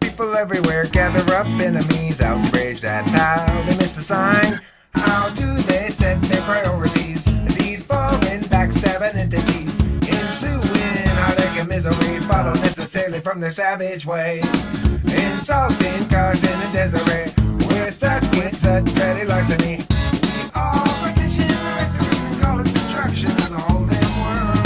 People everywhere gather up, enemies outraged at how they missed a sign. How do they set their priorities? These foreign backstabbing entities, ensuing heartache and misery follow necessarily from their savage ways. Insulting Carson and Desiree, we're stuck with such petty larceny. We all partition the rectors and call it destruction of the whole damn world.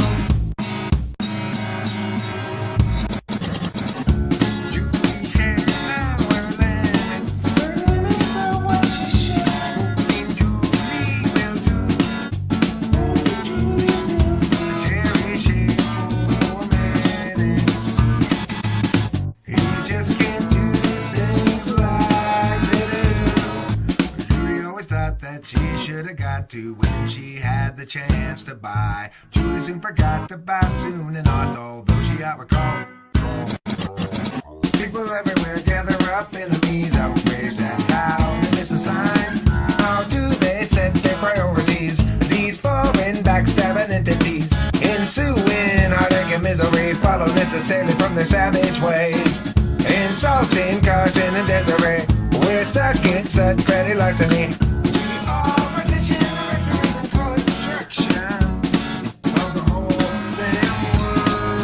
To when she had the chance to buy. Julie soon forgot about soon and ought, although she outrecalled. People everywhere gather up, enemies outraged at how they miss a sign. How do they set their priorities? These foreign backstabbing entities, ensuing heartache and misery follow necessarily from their savage ways. Insulting Carson and Desiree, we're stuck in such petty larceny. We all partition the rectors and call it destruction of the whole damn world.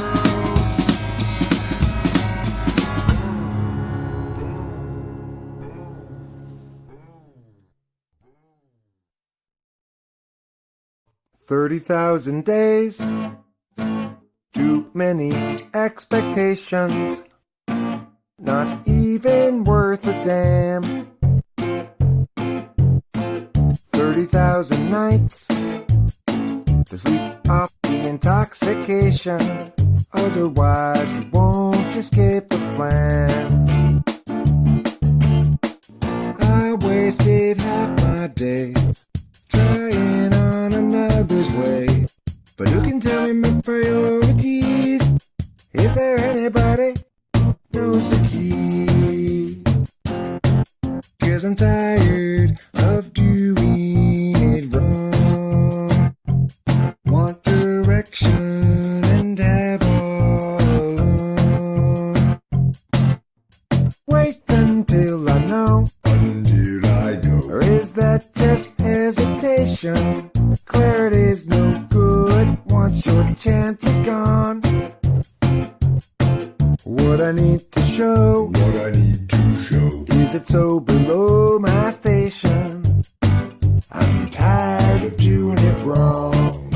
30,000 days, too many expectations, not even worth a damn. 30,000 nights to sleep off the intoxication, otherwise we won't escape the plan. I wasted half my days trying on another's way, but who can tell me my priorities? Is there anybody knows the key? 'Cause I'm tired of doing it wrong. Want direction and have all along. Wait until I know. Until I know. Or is that just hesitation? Clarity's no good once your chance is gone. What I need to show, is it so below my station? I'm tired of doing it wrong.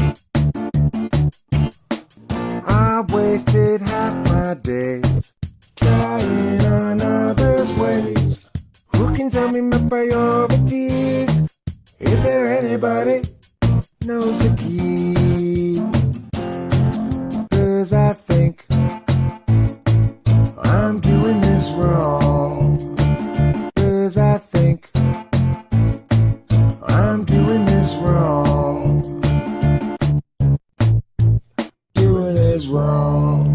I wasted half my days trying on others' ways. Who can tell me my priorities? Is there anybody knows the key? 'Cause I think I'm doing this wrong. 'Cause I think I'm doing this wrong. Doing this wrong.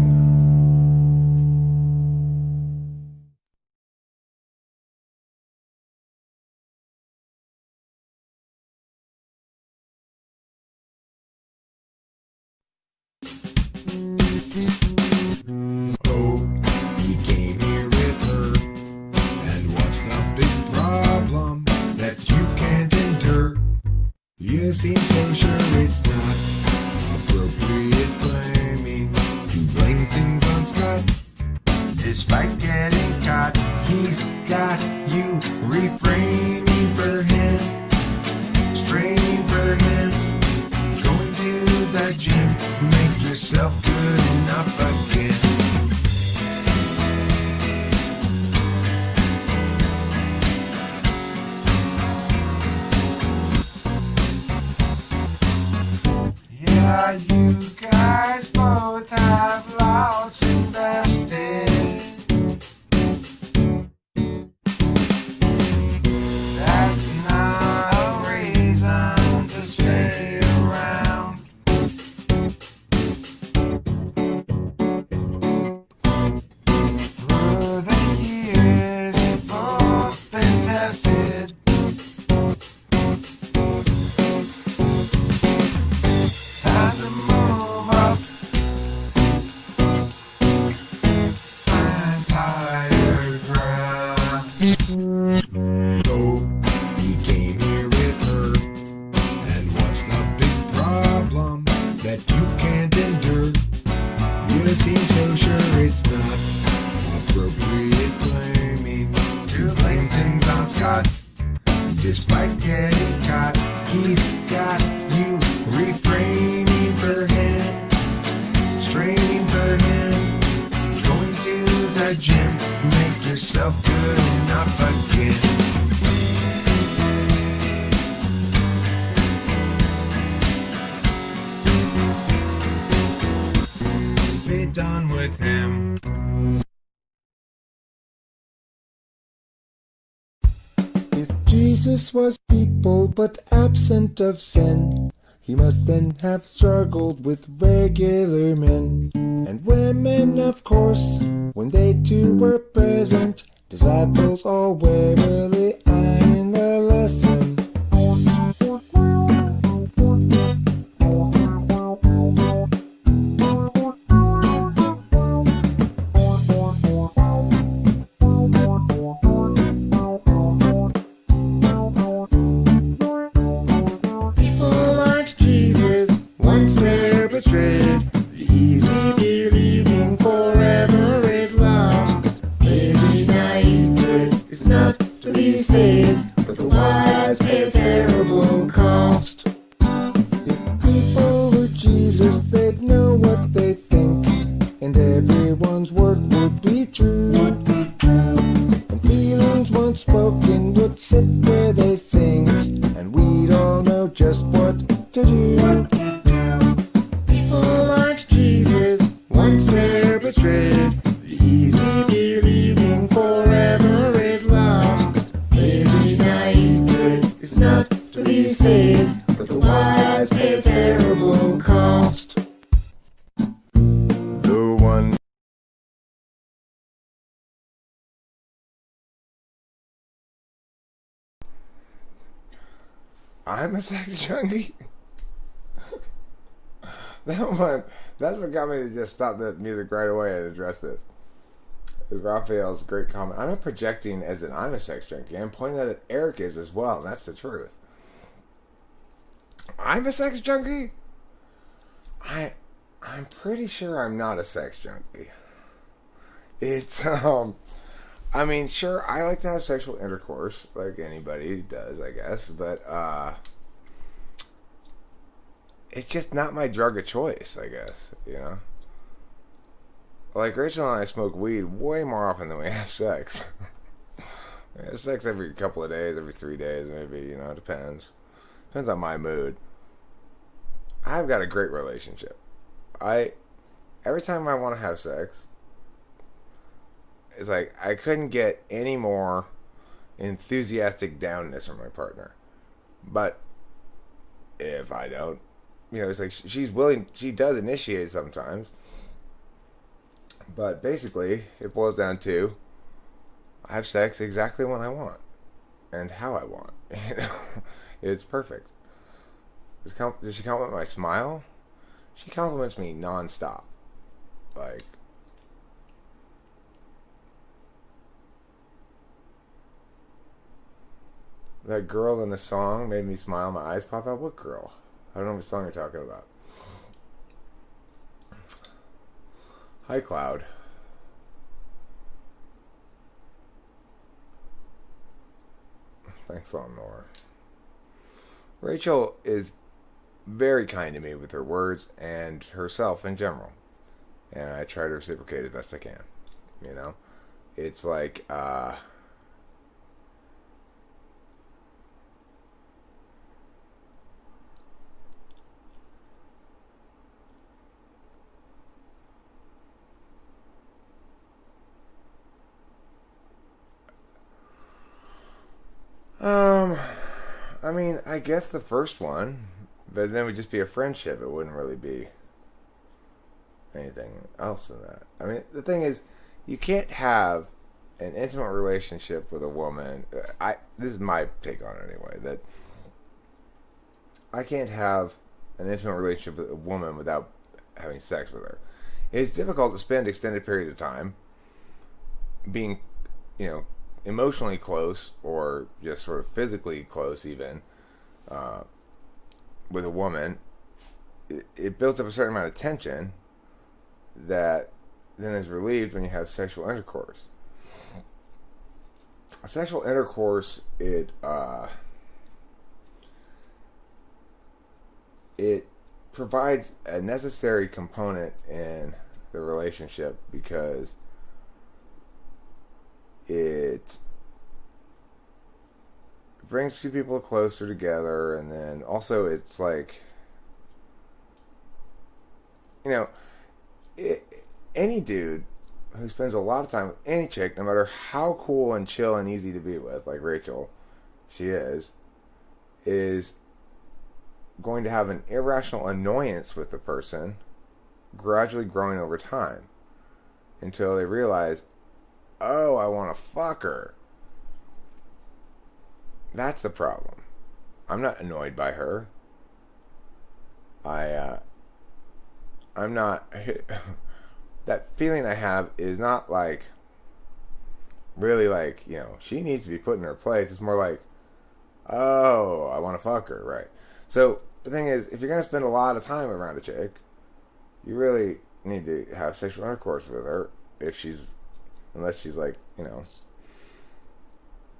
You seem so sure it's not appropriate blaming. You blame things on Scott. Despite getting caught, he's got you refraining for him, straining for him, going to the gym, make yourself good enough again. You guys both Despite getting caught, he's got you reframing for him, straining for him, going to the gym, make yourself good enough again. Be done with him. If Jesus was people but absent of sin, he must then have struggled with regular men and women, of course, when they too were present. Disciples all warily eyeing the lesson. The easy believing forever is lost. Living naively is not to be saved, but the wise pay a terrible cost. If people were Jesus, they'd know what they think, and everyone's work would be true. And feelings once spoken would sit where they sing, and we'd all know just what to do. Once they're betrayed, the easy believing forever is lost. Living naively is not to be saved, but the wise pay a terrible cost. The one I'm a sex junkie. That's what got me to just stop the music right away and address this. Is Raphael's great comment. I'm not projecting as an I'm a sex junkie. I'm pointing out that Eric is as well, and that's the truth. I'm a sex junkie? I'm pretty sure I'm not a sex junkie. It's, I mean, sure, I like to have sexual intercourse, like anybody does, I guess, but, it's just not my drug of choice, I guess, you know? Like, Rachel and I smoke weed way more often than we have sex. We have sex every couple of days, every 3 days, maybe, you know, it depends. Depends on my mood. I've got a great relationship. Every time I want to have sex, it's like, I couldn't get any more enthusiastic downness from my partner. But, if I don't, you know, it's like she's willing, she does initiate sometimes. But basically, it boils down to I have sex exactly when I want and how I want. You know, it's perfect. Does she compliment my smile? She compliments me nonstop. Like, that girl in the song made me smile. My eyes pop out. What girl? I don't know what song you're talking about. Hi, Cloud. Thanks a lot more. Rachel is very kind to me with her words and herself in general. And I try to reciprocate as best I can. You know? It's like, I mean, I guess the first one, but then it would just be a friendship. It wouldn't really be anything else than that. I mean, the thing is, you can't have an intimate relationship with a woman. This is my take on it anyway, that I can't have an intimate relationship with a woman without having sex with her. It's difficult to spend extended periods of time being, you know, emotionally close or just sort of physically close even with a woman. It builds up a certain amount of tension that then is relieved when you have sexual intercourse. Sexual intercourse, it provides a necessary component in the relationship because it brings two people closer together, and then also it's like, you know, any dude who spends a lot of time with any chick, no matter how cool and chill and easy to be with, like Rachel, she is going to have an irrational annoyance with the person, gradually growing over time, until they realize, oh, I want to fuck her. That's the problem. I'm not annoyed by her. I'm not. That feeling I have is not like really like, she needs to be put in her place. It's more like, oh, I want to fuck her, right? So the thing is, if you're going to spend a lot of time around a chick, you really need to have sexual intercourse with her unless she's like,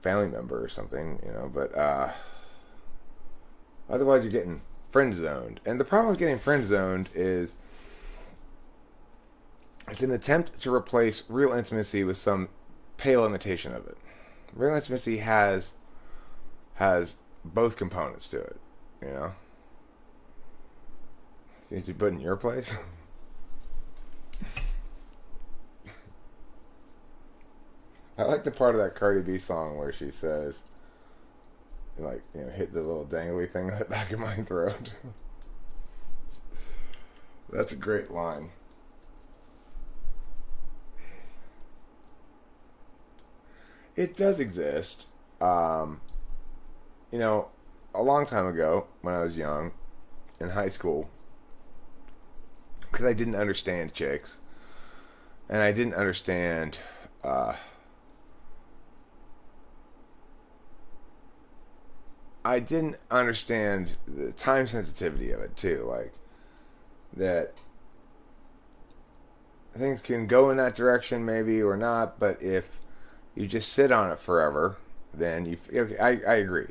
family member or something, but otherwise you're getting friend zoned. And the problem with getting friend zoned is it's an attempt to replace real intimacy with some pale imitation of it. Real intimacy has both components to it, You need to be put in your place. I like the part of that Cardi B song where she says, hit the little dangly thing on the back of my throat. That's a great line. It does exist. A long time ago, when I was young, in high school, because I didn't understand chicks, and I didn't understand, the time sensitivity of it too, like that things can go in that direction maybe or not, but if you just sit on it forever, then I agree.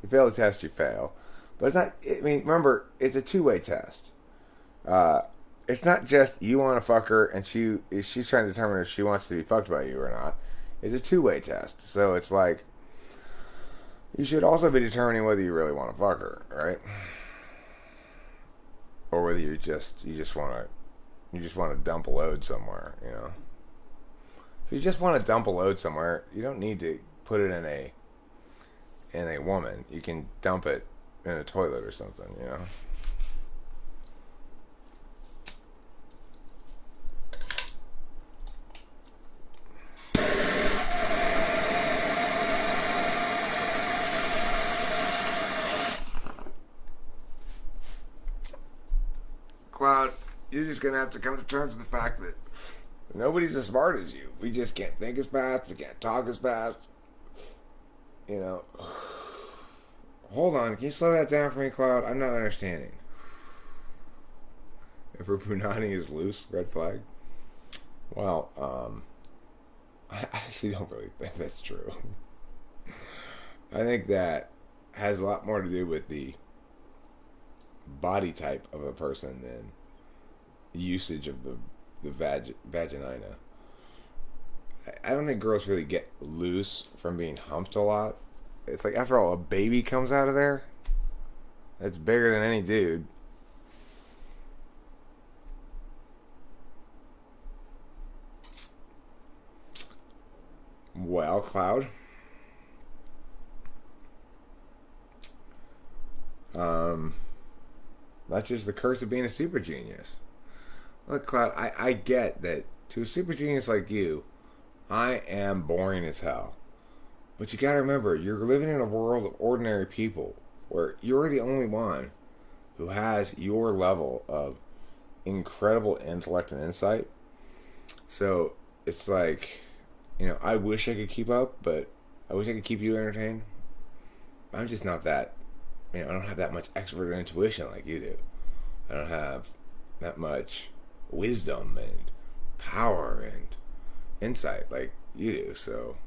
You fail the test, you fail. But it's not, remember, it's a two-way test. It's not just you want to fuck her and she's trying to determine if she wants to be fucked by you or not. It's a two-way test. So it's like, you should also be determining whether you really want to fuck her, right? Or whether you just want to dump a load somewhere, If you just want to dump a load somewhere, you don't need to put it in a woman. You can dump it in a toilet or something, Cloud, you're just going to have to come to terms with the fact that nobody's as smart as you. We just can't think as fast. We can't talk as fast. Hold on. Can you slow that down for me, Cloud? I'm not understanding. If her punani is loose, red flag. Well, I actually don't really think that's true. I think that has a lot more to do with the body type of a person than usage of the vagina. I don't think girls really get loose from being humped a lot. It's like, after all, a baby comes out of there. It's bigger than any dude. Well, Cloud. That's just the curse of being a super genius. Look, Cloud, I get that to a super genius like you, I am boring as hell. But you gotta remember, you're living in a world of ordinary people where you're the only one who has your level of incredible intellect and insight. So it's like, I wish I could keep up, but I wish I could keep you entertained. I'm just not that, I don't have that much expert intuition like you do. I don't have that much wisdom and power and insight like you do. So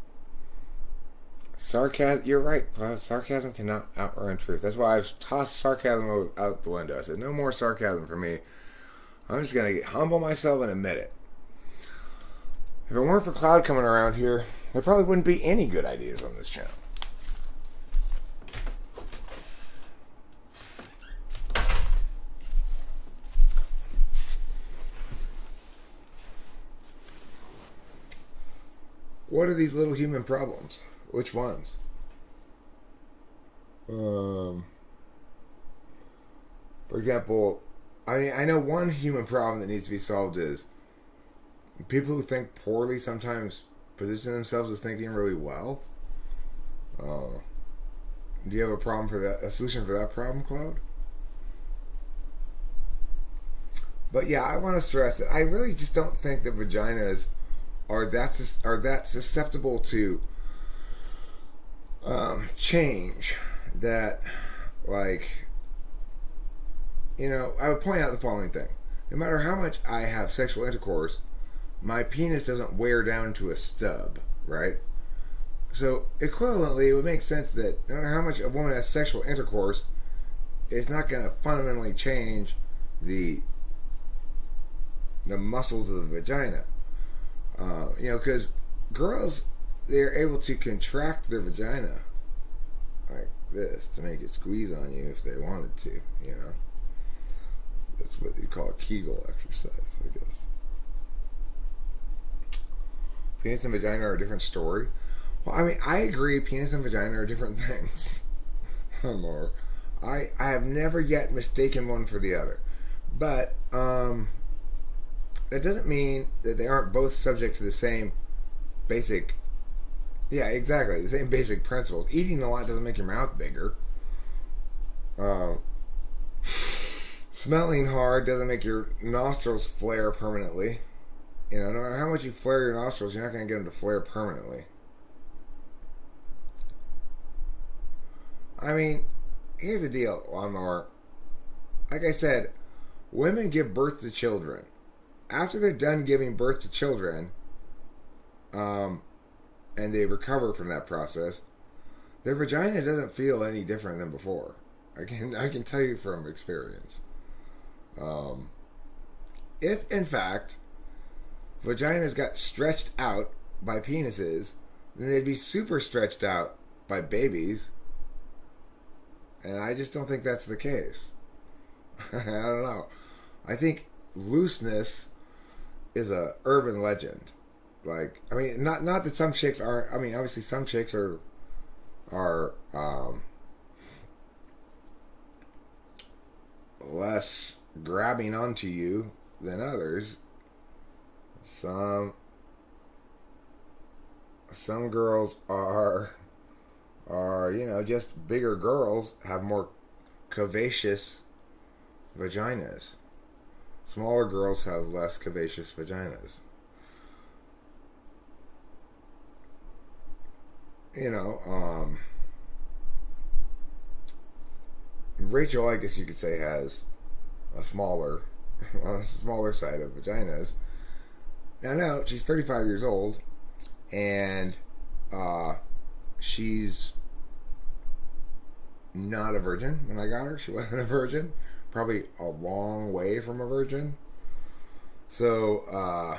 Sarcasm. You're right. Sarcasm cannot outrun truth. That's why I've tossed sarcasm out the window. I said, no more sarcasm for me. I'm just gonna humble myself and admit it. If it weren't for Cloud coming around here, there probably wouldn't be any good ideas on this channel. What are these little human problems? Which ones? For example, I know one human problem that needs to be solved is people who think poorly sometimes position themselves as thinking really well. Do you have a problem for that? A solution for that problem, Cloud? But yeah, I want to stress that I really just don't think that vaginas are that susceptible to change. That, like, you know, I would point out the following thing: no matter how much I have sexual intercourse, my penis doesn't wear down to a stub, right? So equivalently, it would make sense that no matter how much a woman has sexual intercourse, it's not going to fundamentally change the muscles of the vagina. You know, because girls, they're able to contract their vagina like this to make it squeeze on you if they wanted to, you know. That's what you call a Kegel exercise, I guess. Penis and vagina are a different story. Well, I mean, I agree penis and vagina are different things. I have never yet mistaken one for the other. But, that doesn't mean that they aren't both subject to the same basic, yeah, exactly, the same basic principles. Eating a lot doesn't make your mouth bigger. Smelling hard doesn't make your nostrils flare permanently. You know, no matter how much you flare your nostrils, you're not going to get them to flare permanently. I mean, here's the deal, Lawnmower. Like I said, women give birth to children. After they're done giving birth to children, and they recover from that process, their vagina doesn't feel any different than before. I can tell you from experience. If in fact vaginas got stretched out by penises, then they'd be super stretched out by babies, and I just don't think that's the case. I don't know. I think looseness is a urban legend. Like, I mean, not that some chicks aren't. I mean, obviously some chicks are less grabbing onto you than others. Some girls are you know, just bigger girls have more curvaceous vaginas. Smaller girls have less curvaceous vaginas. You know, Rachel, I guess you could say, has a smaller, on the smaller side of vaginas. Now, no, she's 35 years old, and she's not a virgin. When I got her, she wasn't a virgin. Probably a long way from a virgin. So,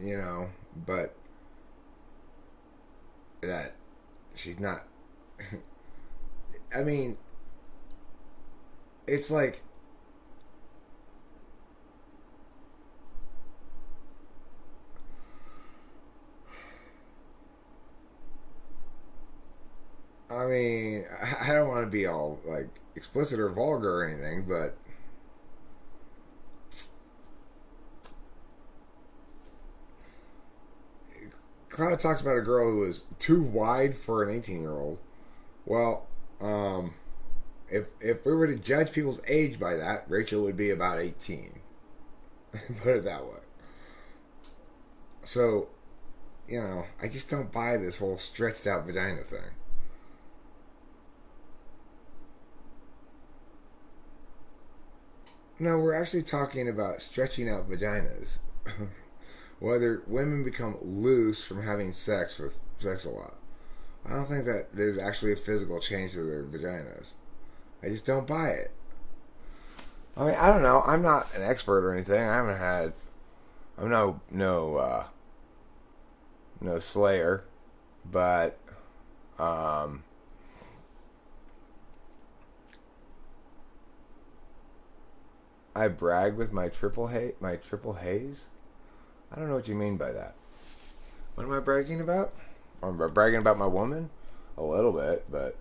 you know, but that she's not. I mean, it's like, I mean, I don't want to be all like explicit or vulgar or anything, but Cloud talks about a girl who was too wide for an 18-year-old. Well, if we were to judge people's age by that, Rachel would be about 18. Put it that way. So, you know, I just don't buy this whole stretched out vagina thing. No, we're actually talking about stretching out vaginas. whether women become loose from having sex a lot. I don't think that there's actually a physical change to their vaginas. I just don't buy it. I mean, I don't know. I'm not an expert or anything. I'm no slayer, but I brag with my triple haze. I don't know what you mean by that. What am I bragging about? Am I bragging about my woman? A little bit, but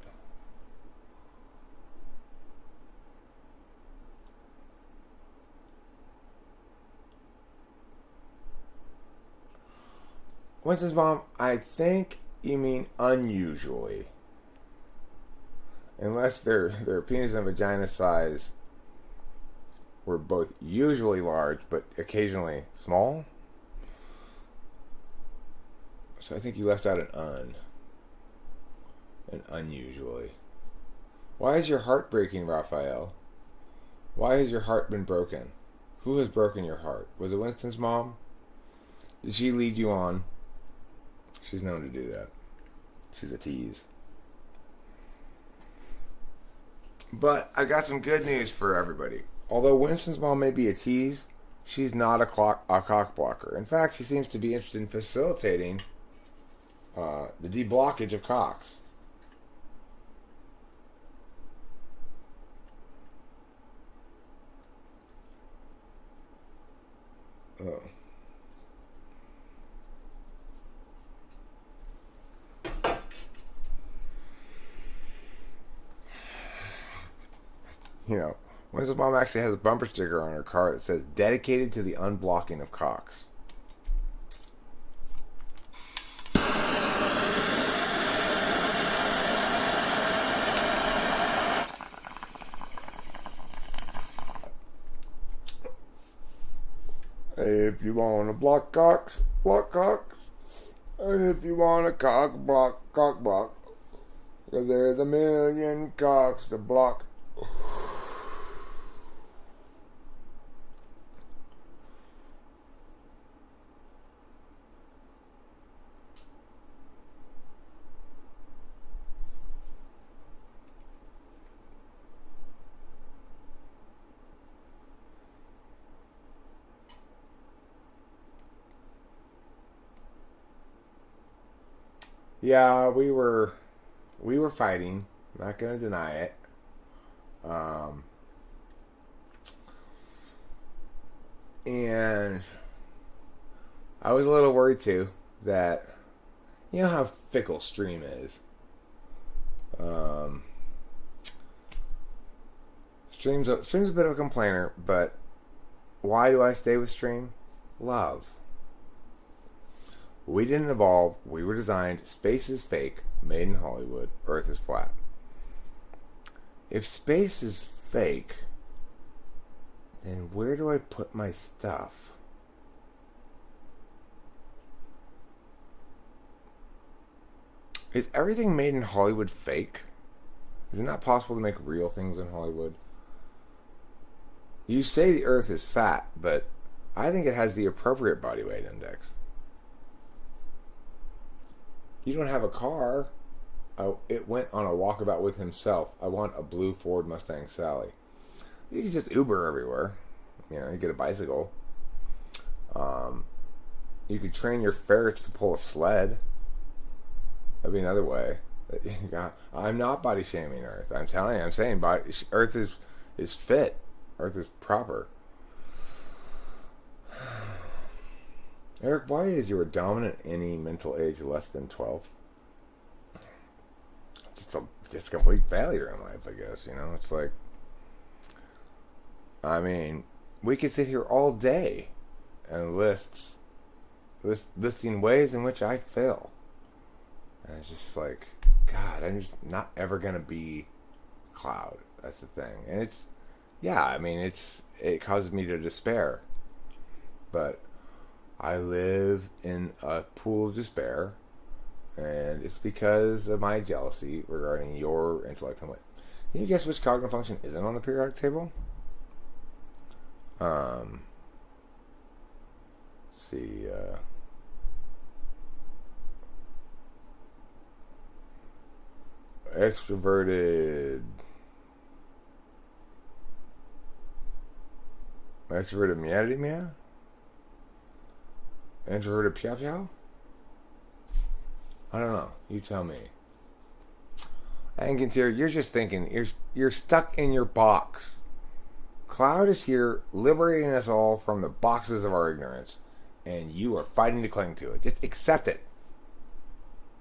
Winston's mom, I think you mean unusually. Unless their penis and vagina size were both usually large but occasionally small. So I think you left out an unusually. Why is your heart breaking, Raphael? Why has your heart been broken? Who has broken your heart? Was it Winston's mom? Did she lead you on? She's known to do that. She's a tease. But I got some good news for everybody. Although Winston's mom may be a tease, she's not a cock blocker. In fact, she seems to be interested in facilitating the deblockage of cocks. Oh. You know, Winston's mom actually has a bumper sticker on her car that says, dedicated to the unblocking of cocks. If you want to block cocks, block cocks. And if you want a cock block. Because there's a million cocks to block. Yeah, we were fighting. Not gonna deny it. And I was a little worried too that you know how fickle Stream is. Stream's a bit of a complainer, but why do I stay with Stream? Love. We didn't evolve. We were designed. Space is fake. Made in Hollywood. Earth is flat. If space is fake, then where do I put my stuff? Is everything made in Hollywood fake? Is it not possible to make real things in Hollywood? You say the Earth is fat, but I think it has the appropriate body weight index. You don't have a car. Oh, it went on a walkabout with himself. I want a blue Ford Mustang Sally. You can just Uber everywhere. You know, you get a bicycle. You could train your ferrets to pull a sled. That'd be another way. I'm not body shaming Earth. I'm telling you. I'm saying Earth is fit. Earth is proper. Eric, why is your dominant any mental age less than 12? Just a complete failure in life, I guess. You know, it's like, I mean, we could sit here all day and listing ways in which I fail. And it's just like, God, I'm just not ever gonna be Cloud. That's the thing, and it causes me to despair, but I live in a pool of despair, and it's because of my jealousy regarding your intellect and wit. Can you guess which cognitive function isn't on the periodic table? Let's see. Extroverted meowdy meow? Introverted pew pew? I don't know. You tell me. Angantir, you're just thinking. You're stuck in your box. Cloud is here, liberating us all from the boxes of our ignorance, and you are fighting to cling to it. Just accept it.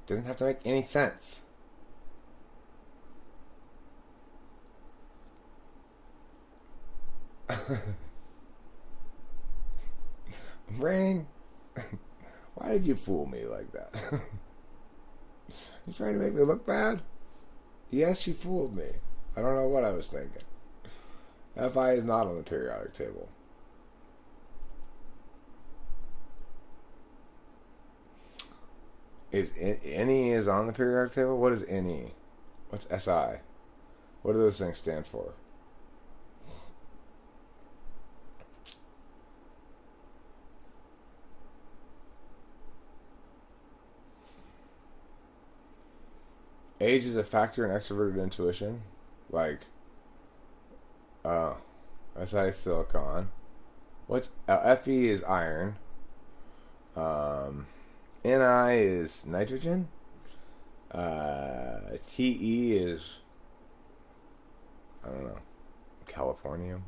Doesn't have to make any sense. Rain, why did you fool me like that? You trying to make me look bad? Yes, you fooled me. I don't know what I was thinking. Fi is not on the periodic table. Is NE is on the periodic table? What is NE? What's SI? What do those things stand for? Age is a factor in extroverted intuition. Like, SI is silicon. What's Fe is iron. Ni is nitrogen. Te is, I don't know, Californium.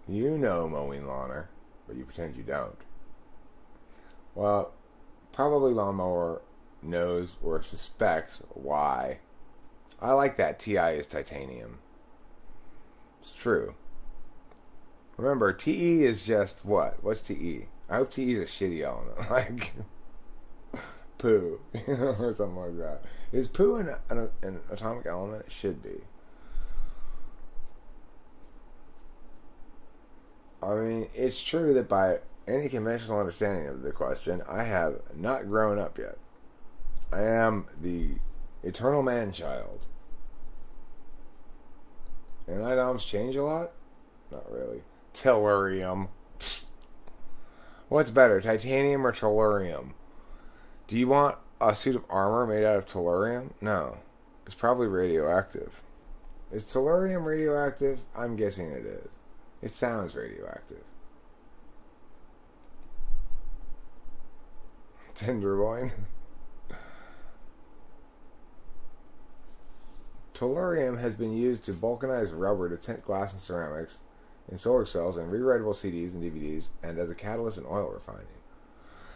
You know mowing lawner, but you pretend you don't. Well, probably lawnmower knows or suspects why. I like that. Ti is titanium. It's true. Remember, Te is just what? What's Te? I hope Te is a shitty element. Like poo. Or something like that. Is poo an atomic element? It should be. I mean, it's true that by any conventional understanding of the question, I have not grown up yet. I am the eternal man-child. And items change a lot? Not really. Tellurium. What's better, titanium or tellurium? Do you want a suit of armor made out of tellurium? No. It's probably radioactive. Is tellurium radioactive? I'm guessing it is. It sounds radioactive. Tenderloin. Tellurium has been used to vulcanize rubber to tint glass and ceramics, in solar cells, and rewritable CDs and DVDs, and as a catalyst in oil refining.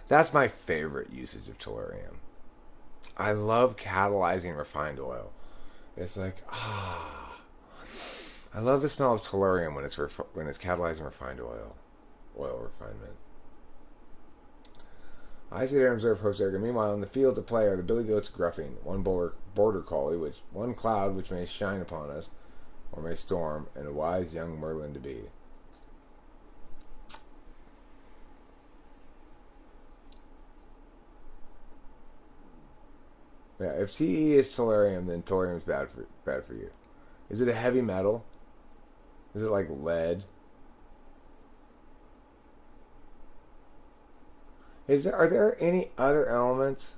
That's my favorite usage of tellurium. I love catalyzing refined oil. It's like, I love the smell of tellurium when it's catalyzing refined oil refinement. I sit there and observe host Erica. Meanwhile, in the field of play are the billy goats gruffing, one border collie, one cloud which may shine upon us, or may storm, and a wise young Merlin to be. Yeah, if Te is tellurium, then tellurium is bad for you. Is it a heavy metal? Is it like lead? Are there any other elements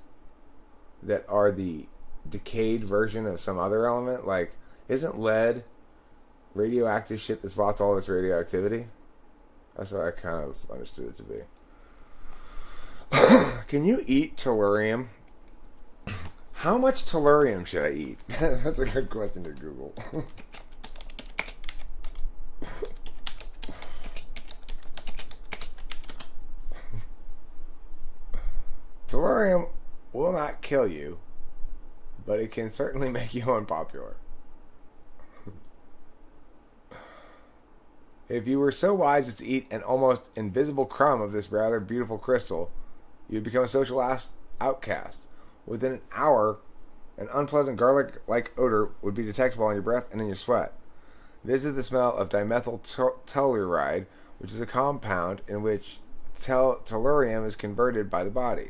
that are the decayed version of some other element? Like, isn't lead radioactive shit that's lost all of its radioactivity? That's what I kind of understood it to be. Can you eat tellurium? How much tellurium should I eat? That's a good question to Google. Tellurium will not kill you, but it can certainly make you unpopular. If you were so wise as to eat an almost invisible crumb of this rather beautiful crystal, you'd become a social outcast. Within an hour, an unpleasant garlic-like odor would be detectable in your breath and in your sweat. This is the smell of dimethyl telluride, which is a compound in which tellurium is converted by the body.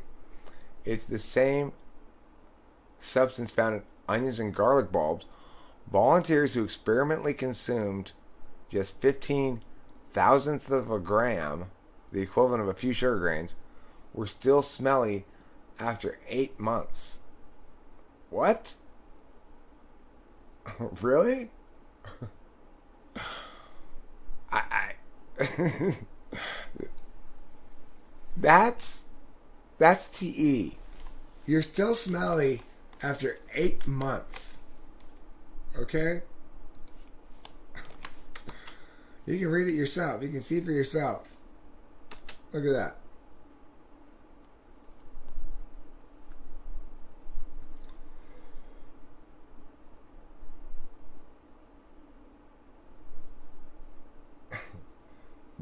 It's the same substance found in onions and garlic bulbs. Volunteers who experimentally consumed just 15 thousandths of a gram, the equivalent of a few sugar grains, were still smelly after 8 months. What? Really? I that's TE. You're still smelly after 8 months. Okay? You can read it yourself. You can see for yourself. Look at that.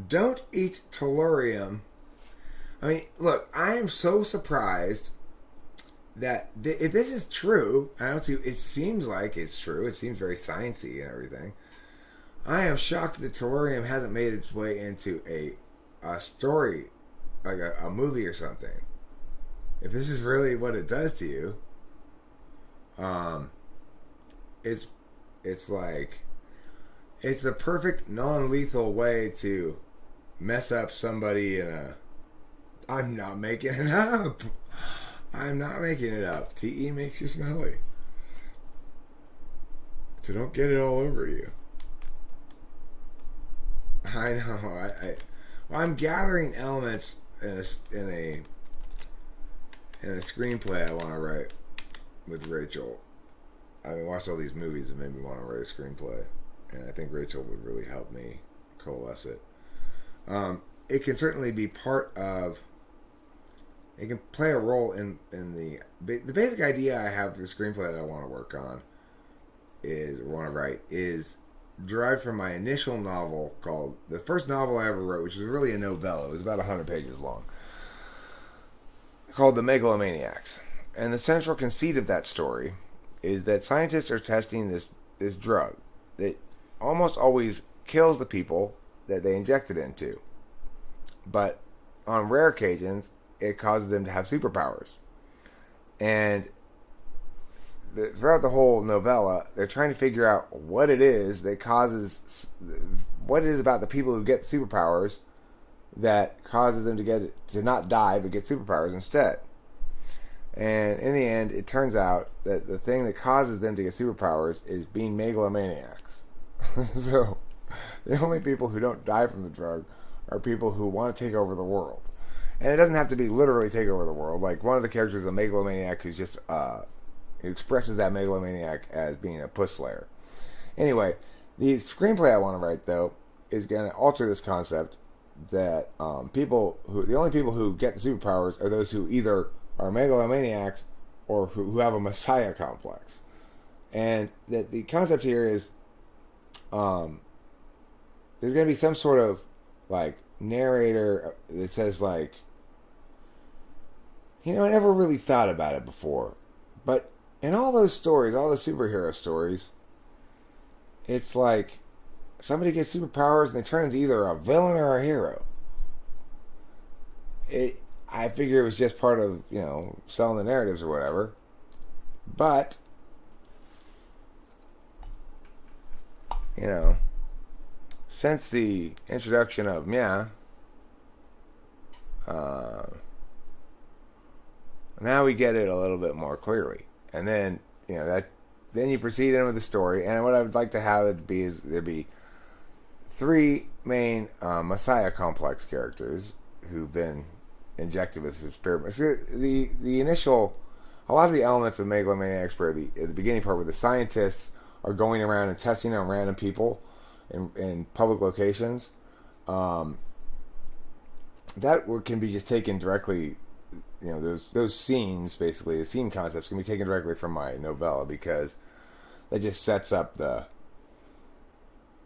Don't eat tellurium. I mean, look, I am so surprised that if this is true, I don't see. It seems like it's true. It seems very sciencey and everything. I am shocked that tellurium hasn't made its way into a story, like a movie or something. If this is really what it does to you, it's like it's the perfect non-lethal way to mess up somebody in a. I'm not making it up. I'm not making it up. TE makes you smelly. So don't get it all over you. I know. I'm gathering elements in a screenplay I want to write with Rachel. I watched all these movies that made me want to write a screenplay, and I think Rachel would really help me coalesce it. It can certainly be part of. It can play a role in the basic idea I have for the screenplay that I want to work on is derived from my initial novel called the first novel I ever wrote, which was really a novella. It was about 100 pages long, called The Megalomaniacs. And the central conceit of that story is that scientists are testing this drug that almost always kills the people that they inject it into, but on rare occasions it causes them to have superpowers. And throughout the whole novella, they're trying to figure out what it is that causes, what it is about the people who get superpowers that causes them to not die but get superpowers instead. And in the end, it turns out that the thing that causes them to get superpowers is being megalomaniacs. So the only people who don't die from the drug are people who want to take over the world. And it doesn't have to be literally take over the world. Like, one of the characters is a megalomaniac who's just who expresses that megalomaniac as being a puss slayer. Anyway, the screenplay I want to write, though, is going to alter this concept that the only people who get the superpowers are those who either are megalomaniacs or who have a messiah complex. And that the concept here is there's going to be some sort of like narrator that says like, I never really thought about it before, but in all those stories, all the superhero stories, it's like somebody gets superpowers and they turn into either a villain or a hero. I figure it was just part of, selling the narratives or whatever. But, since the introduction of Mia, now we get it a little bit more clearly. And then, then you proceed in with the story. And what I would like to have it be is there'd be three main Messiah complex characters who've been injected with this experiment. The initial, a lot of the elements of Megalomaniacs, where the beginning part where the scientists are going around and testing on random people in public locations, that can be just taken directly. Those scenes, basically, the scene concepts can be taken directly from my novella, because that just sets up the.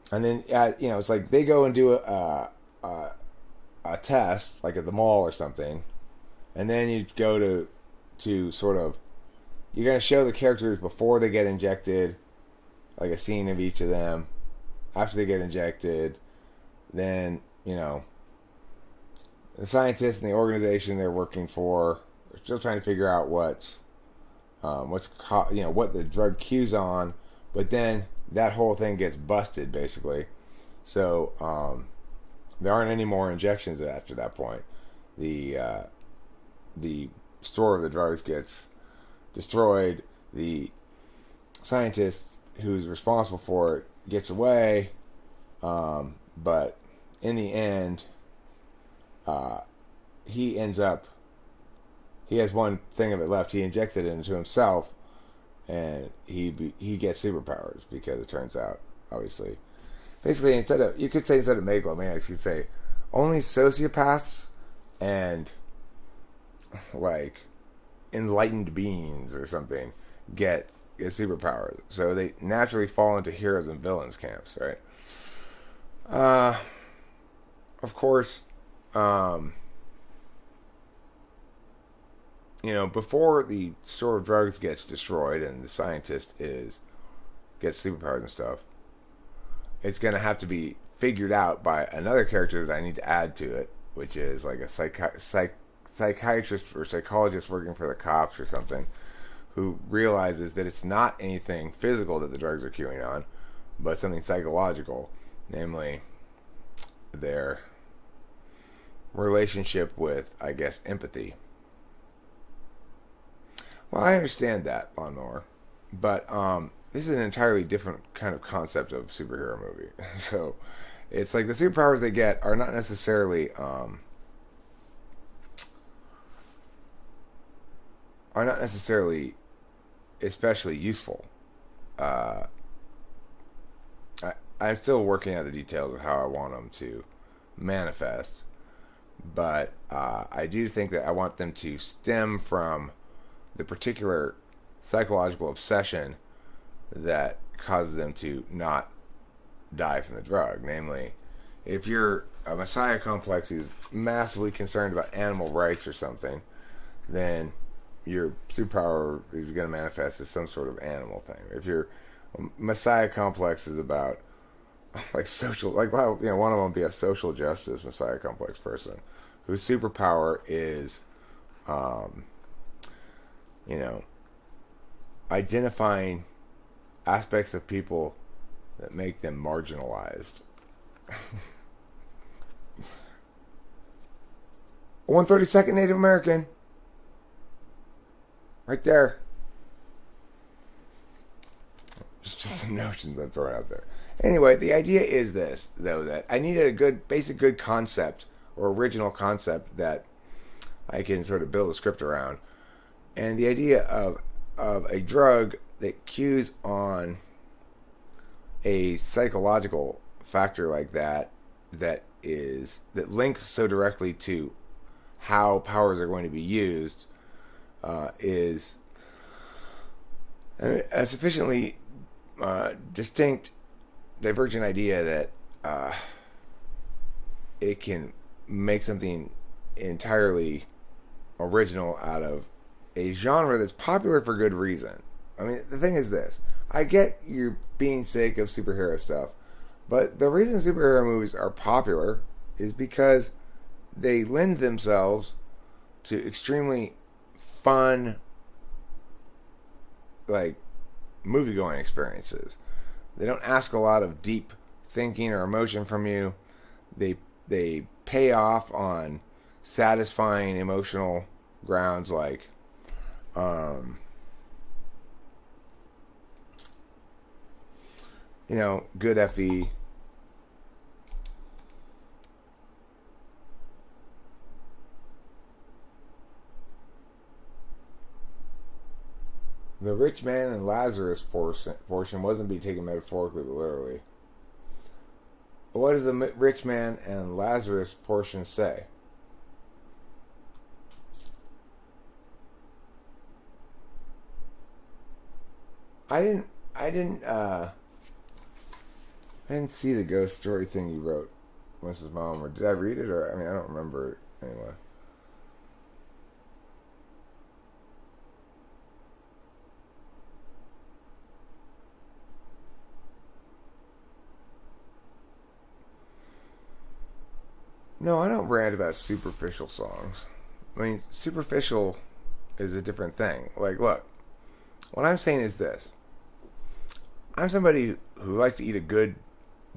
And then, it's like they go and do a test, like at the mall or something, and then you go to sort of, you're going to show the characters before they get injected, like a scene of each of them. After they get injected, then, the scientists and the organization they're working for are still trying to figure out what the drug cues on, but then that whole thing gets busted basically. So there aren't any more injections after that point. The store of the drugs gets destroyed. The scientist who's responsible for it gets away, but in the end, he has one thing of it left. He injects it into himself, and he gets superpowers because it turns out, obviously, basically instead of megalomaniacs, you could say only sociopaths and like enlightened beings or something get superpowers. So they naturally fall into heroes and villains camps, right? Of course, before the store of drugs gets destroyed and the scientist gets superpowers and stuff, it's going to have to be figured out by another character that I need to add to it, which is like a psychiatrist or psychologist working for the cops or something, who realizes that it's not anything physical that the drugs are cueing on, but something psychological, namely their relationship with, I guess, empathy. Well, I understand that, Lawnmower, but this is an entirely different kind of concept of superhero movie. So it's like the superpowers they get are not necessarily especially useful. I'm still working out the details of how I want them to manifest, but I do think that I want them to stem from the particular psychological obsession that causes them to not die from the drug. Namely, if you're a messiah complex who's massively concerned about animal rights or something, then your superpower is going to manifest as some sort of animal thing. If your messiah complex is about like social, like, well, one of them be a social justice messiah complex person whose superpower is identifying aspects of people that make them marginalized. 132nd Native American. Right there. Just some notions I'm throwing out there. Anyway, the idea is this, though, that I needed a good concept or original concept that I can sort of build a script around. And the idea of a drug that cues on a psychological factor like that links so directly to how powers are going to be used is a sufficiently distinct, divergent idea that it can make something entirely original out of a genre that's popular for good reason. I mean, the thing is this. I get you being sick of superhero stuff, but the reason superhero movies are popular is because they lend themselves to extremely fun, like, movie-going experiences. They don't ask a lot of deep thinking or emotion from you. They pay off on satisfying emotional grounds like good FE. The rich man and Lazarus portion wasn't be taken metaphorically but literally. What does the rich man and Lazarus portion say? I didn't see the ghost story thing you wrote, Mrs. Mom, or did I read it? Or I don't remember it anyway. No, I don't rant about superficial songs. I mean, superficial is a different thing. Like, look, what I'm saying is this. I'm somebody who likes to eat a good,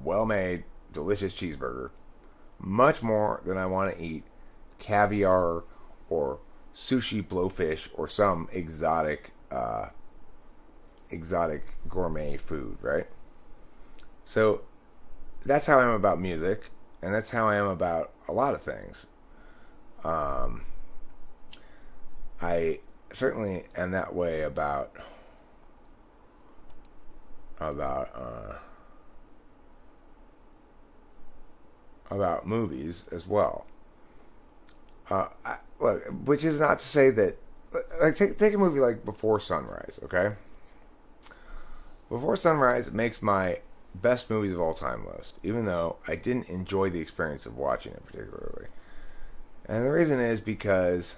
well-made, delicious cheeseburger much more than I want to eat caviar or sushi blowfish or some exotic gourmet food, right? So that's how I am about music, and that's how I am about a lot of things. I certainly am that way about about movies as well. Look, which is not to say that, like, take a movie like Before Sunrise, okay? Before Sunrise makes my best movies of all time list, even though I didn't enjoy the experience of watching it particularly. And the reason is because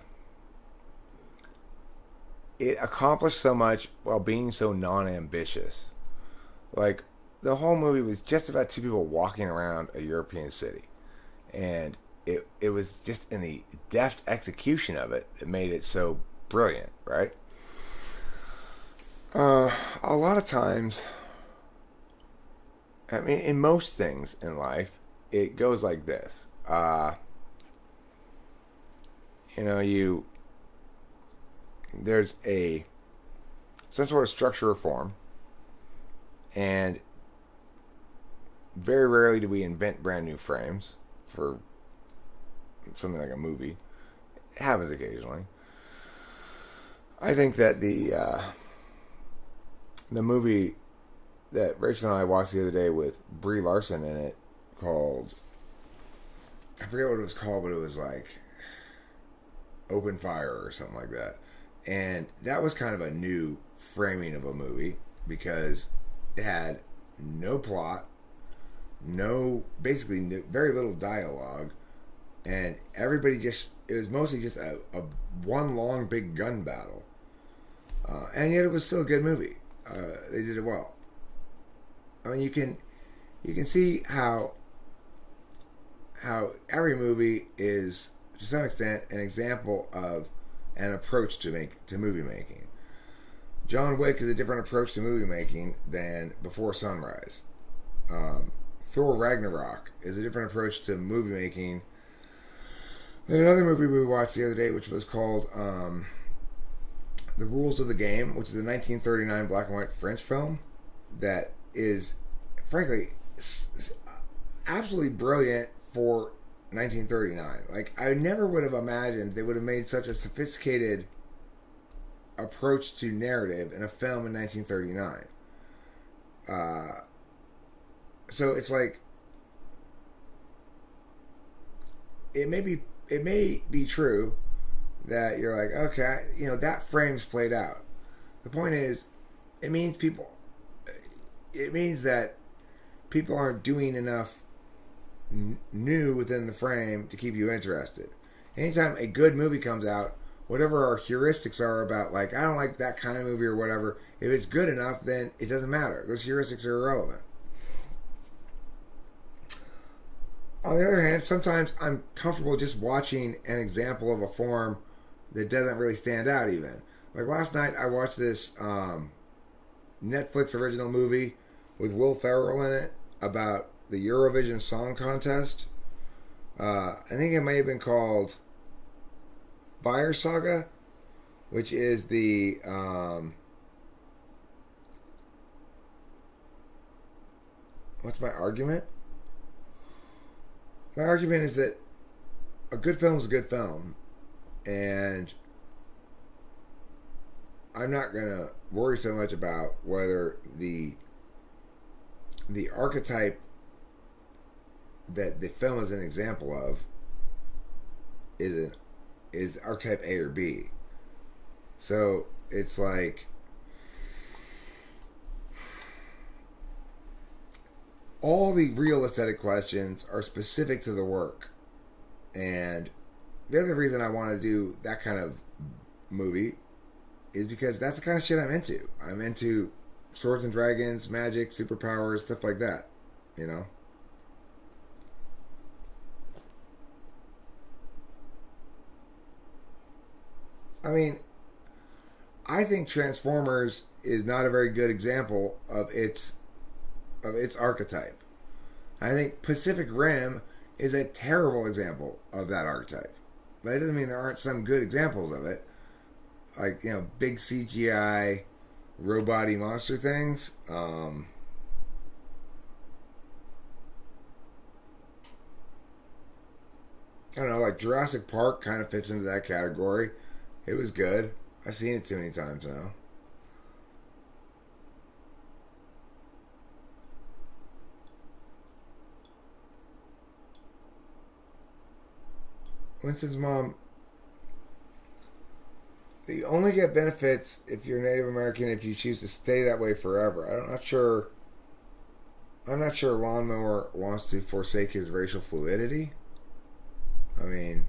it accomplished so much while being so non-ambitious. Like, the whole movie was just about two people walking around a European city. And it was just in the deft execution of it that made it so brilliant, right? A lot of times, I mean, in most things in life, it goes like this. There's some sort of structure or form, and very rarely do we invent brand new frames for something like a movie. It happens occasionally. I think that the movie that Rachel and I watched the other day with Brie Larson in it, called, I forget what it was called, but it was like Open Fire or something like that. And that was kind of a new framing of a movie because it had no plot, basically very little dialogue, and it was mostly just a one long big gun battle. And yet it was still a good movie. They did it well. I mean, you can see how every movie is, to some extent, an example of an approach to movie making. John Wick is a different approach to movie making than Before Sunrise. Thor Ragnarok is a different approach to movie making than another movie we watched the other day, which was called The Rules of the Game, which is a 1939 black and white French film that is, frankly, absolutely brilliant for 1939. Like, I never would have imagined they would have made such a sophisticated approach to narrative in a film in 1939. So it's like, it may be true that you're like, okay, that frame's played out. The point is, it means that people aren't doing enough new within the frame to keep you interested. Anytime a good movie comes out, whatever our heuristics are about, like, I don't like that kind of movie or whatever, if it's good enough, then it doesn't matter. Those heuristics are irrelevant. On the other hand, sometimes I'm comfortable just watching an example of a form that doesn't really stand out even. Like, last night I watched this Netflix original movie with Will Ferrell in it about the Eurovision Song Contest. I think it may have been called Fire Saga, which is the what's my argument? My argument is that a good film is a good film, and I'm not gonna worry so much about whether the archetype that the film is an example of is archetype A or B. So it's like, all the real aesthetic questions are specific to the work. And the other reason I want to do that kind of movie is because that's the kind of shit I'm into. I'm into swords and dragons, magic, superpowers, stuff like that. I mean, I think Transformers is not a very good example of its archetype. I think Pacific Rim is a terrible example of that archetype. But it doesn't mean there aren't some good examples of it. Like, big CGI, robot-y monster things. I don't know, like Jurassic Park kind of fits into that category. It was good. I've seen it too many times now. Winston's mom, you only get benefits if you're Native American if you choose to stay that way forever. I'm not sure Lawnmower wants to forsake his racial fluidity. I mean,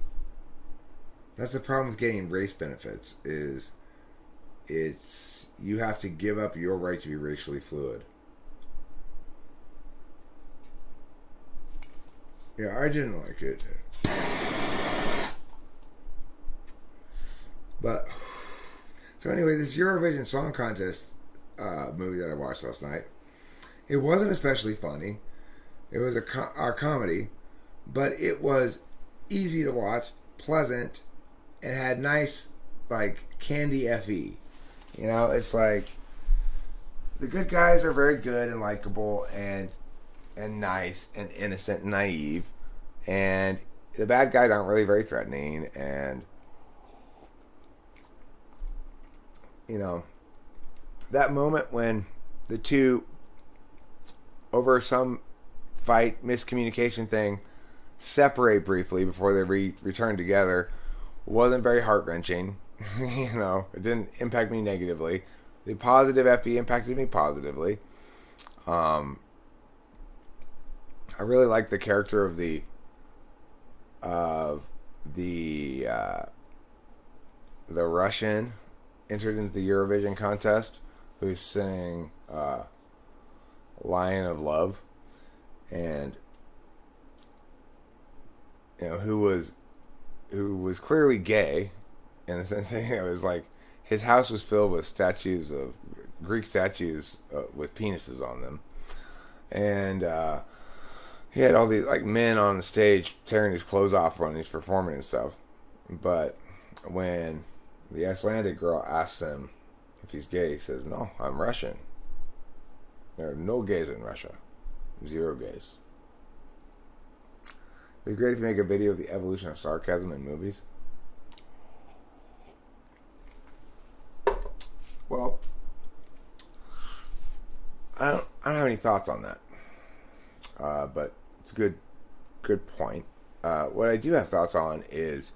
that's the problem with getting race benefits is you have to give up your right to be racially fluid. Yeah, I didn't like it. But, so anyway, this Eurovision Song Contest movie that I watched last night, it wasn't especially funny. It was a comedy, but it was easy to watch, pleasant, and had nice, like, candy FE. It's like, the good guys are very good and likable and nice and innocent and naive, and the bad guys aren't really very threatening, and that moment when the two, over some fight, miscommunication thing, separate briefly before they return together wasn't very heart-wrenching. It didn't impact me negatively. The positive FE impacted me positively. I really like the character of the Russian entered into the Eurovision contest, who sang Lion of Love, and who was clearly gay, in the sense that it was like his house was filled with Greek statues with penises on them, and he had all these like men on the stage tearing his clothes off when he's performing and stuff. But when the Icelandic girl asks him if he's gay, he says, "No, I'm Russian. There are no gays in Russia. 0 gays." It'd be great if you make a video of the evolution of sarcasm in movies. Well, I don't have any thoughts on that. But it's a good point. What I do have thoughts on is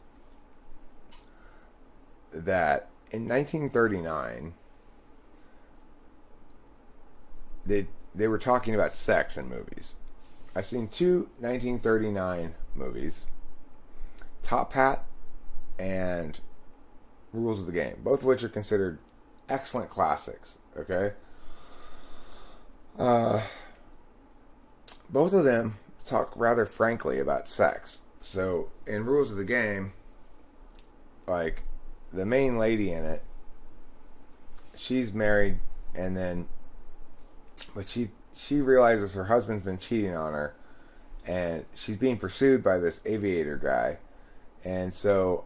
that in 1939, they were talking about sex in movies. I've seen 2 1939 movies, Top Hat and Rules of the Game, both of which are considered excellent classics. Okay, both of them talk rather frankly about sex. So in Rules of the Game, like, the main lady in it, she's married, but she realizes her husband's been cheating on her, and she's being pursued by this aviator guy, and so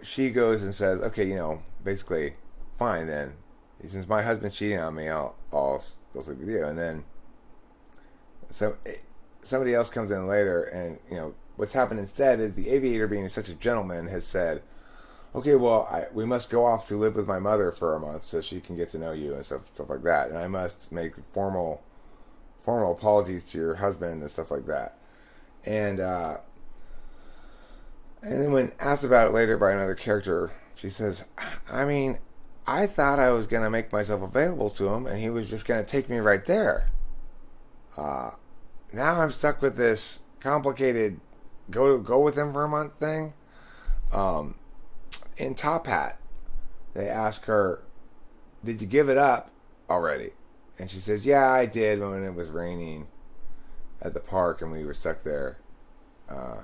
she goes and says, okay, basically, fine then, since my husband's cheating on me, I'll go sleep with you. And then somebody else comes in later, and what's happened instead is the aviator, being such a gentleman, has said, okay, well, we must go off to live with my mother for a month so she can get to know you and stuff like that, and I must make formal apologies to your husband and stuff like that. And then when asked about it later by another character, she says, I mean, I thought I was going to make myself available to him, and he was just going to take me right there. Now I'm stuck with this complicated go with him for a month thing. In Top Hat, they ask her, did you give it up already? And she says, yeah, I did when it was raining. at the park, and we were stuck there. I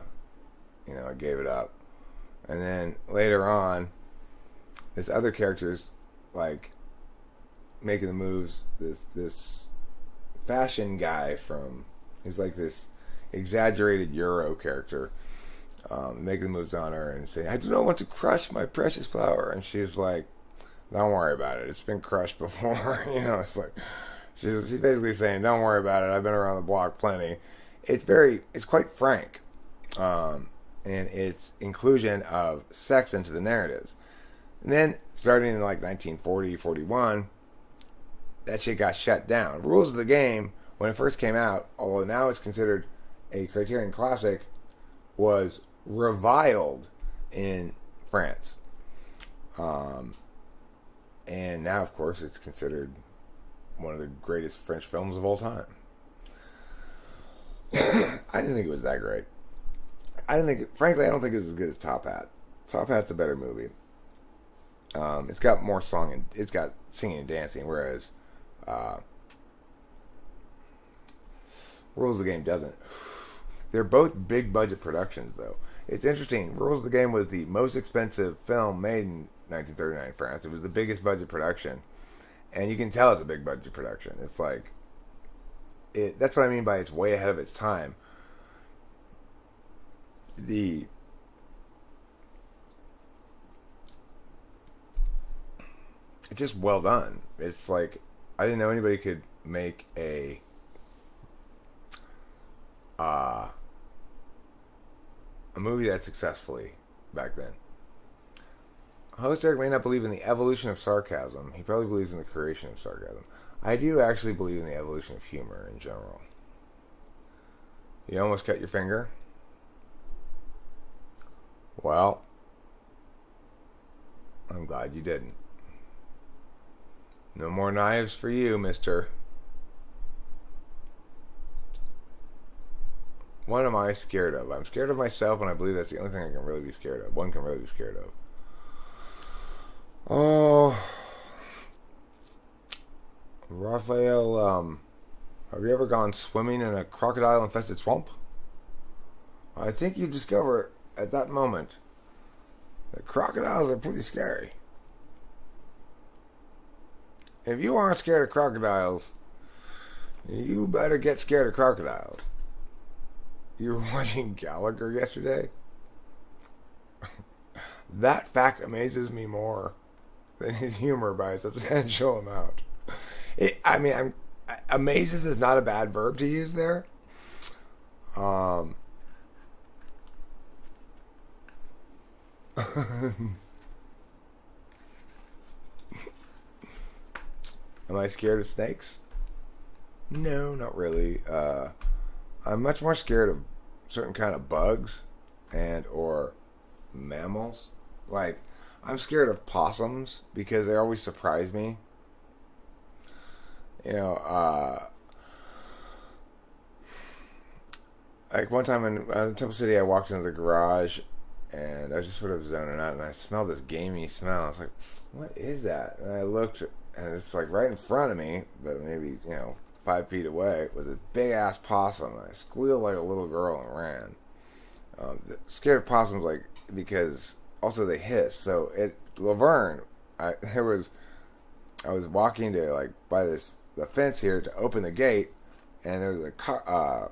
gave it up. And then later on, this other character's like making the moves. This fashion guy he's like this exaggerated Euro character, making the moves on her and saying, "I do not want to crush my precious flower," and she's like, "Don't worry about it. It's been crushed before." It's like she's basically saying, "Don't worry about it. I've been around the block plenty." It's quite frank, in its inclusion of sex into the narratives. And then starting in like 1940, 41, that shit got shut down. Rules of the Game, when it first came out, although now it's considered a Criterion classic, was reviled in France. And now, of course, it's considered one of the greatest French films of all time. I didn't think it was that great. Frankly, I don't think it's as good as Top Hat. Top Hat's a better movie. It's got more song and it's got singing and dancing, whereas Rules of the Game doesn't. They're both big budget productions, though. It's interesting. Rules of the Game was the most expensive film made in 1939 in France. It was the biggest budget production, and you can tell it's a big budget production. It's like that's what I mean by it's way ahead of its time. It's just well done. It's like I didn't know anybody could make a movie that successfully back then. Host Eric may not believe in the evolution of sarcasm. He probably believes in the creation of sarcasm. I do actually believe in the evolution of humor in general. You almost cut your finger? Well, I'm glad you didn't. No more knives for you, mister. What am I scared of? I'm scared of myself, and I believe that's the only thing I can really be scared of. One can really be scared of. Oh, Raphael, have you ever gone swimming in a crocodile-infested swamp? I think you discover at that moment that crocodiles are pretty scary. If you aren't scared of crocodiles, you better get scared of crocodiles. You were watching Gallagher yesterday? That fact amazes me more than his humor by a substantial amount. Amazes is not a bad verb to use there. Am I scared of snakes? No, not really. I'm much more scared of certain kind of bugs and or mammals. Like, I'm scared of possums because they always surprise me. Like one time in Temple City, I walked into the garage and I was just sort of zoning out, and I smelled this gamey smell. I was like, "What is that?" And I looked, and it's like right in front of me, but maybe 5 feet away, was a big ass possum. And I squealed like a little girl and ran. Scared of possums, like, because also they hiss. So Laverne, I was walking to like by the fence here to open the gate, and there was a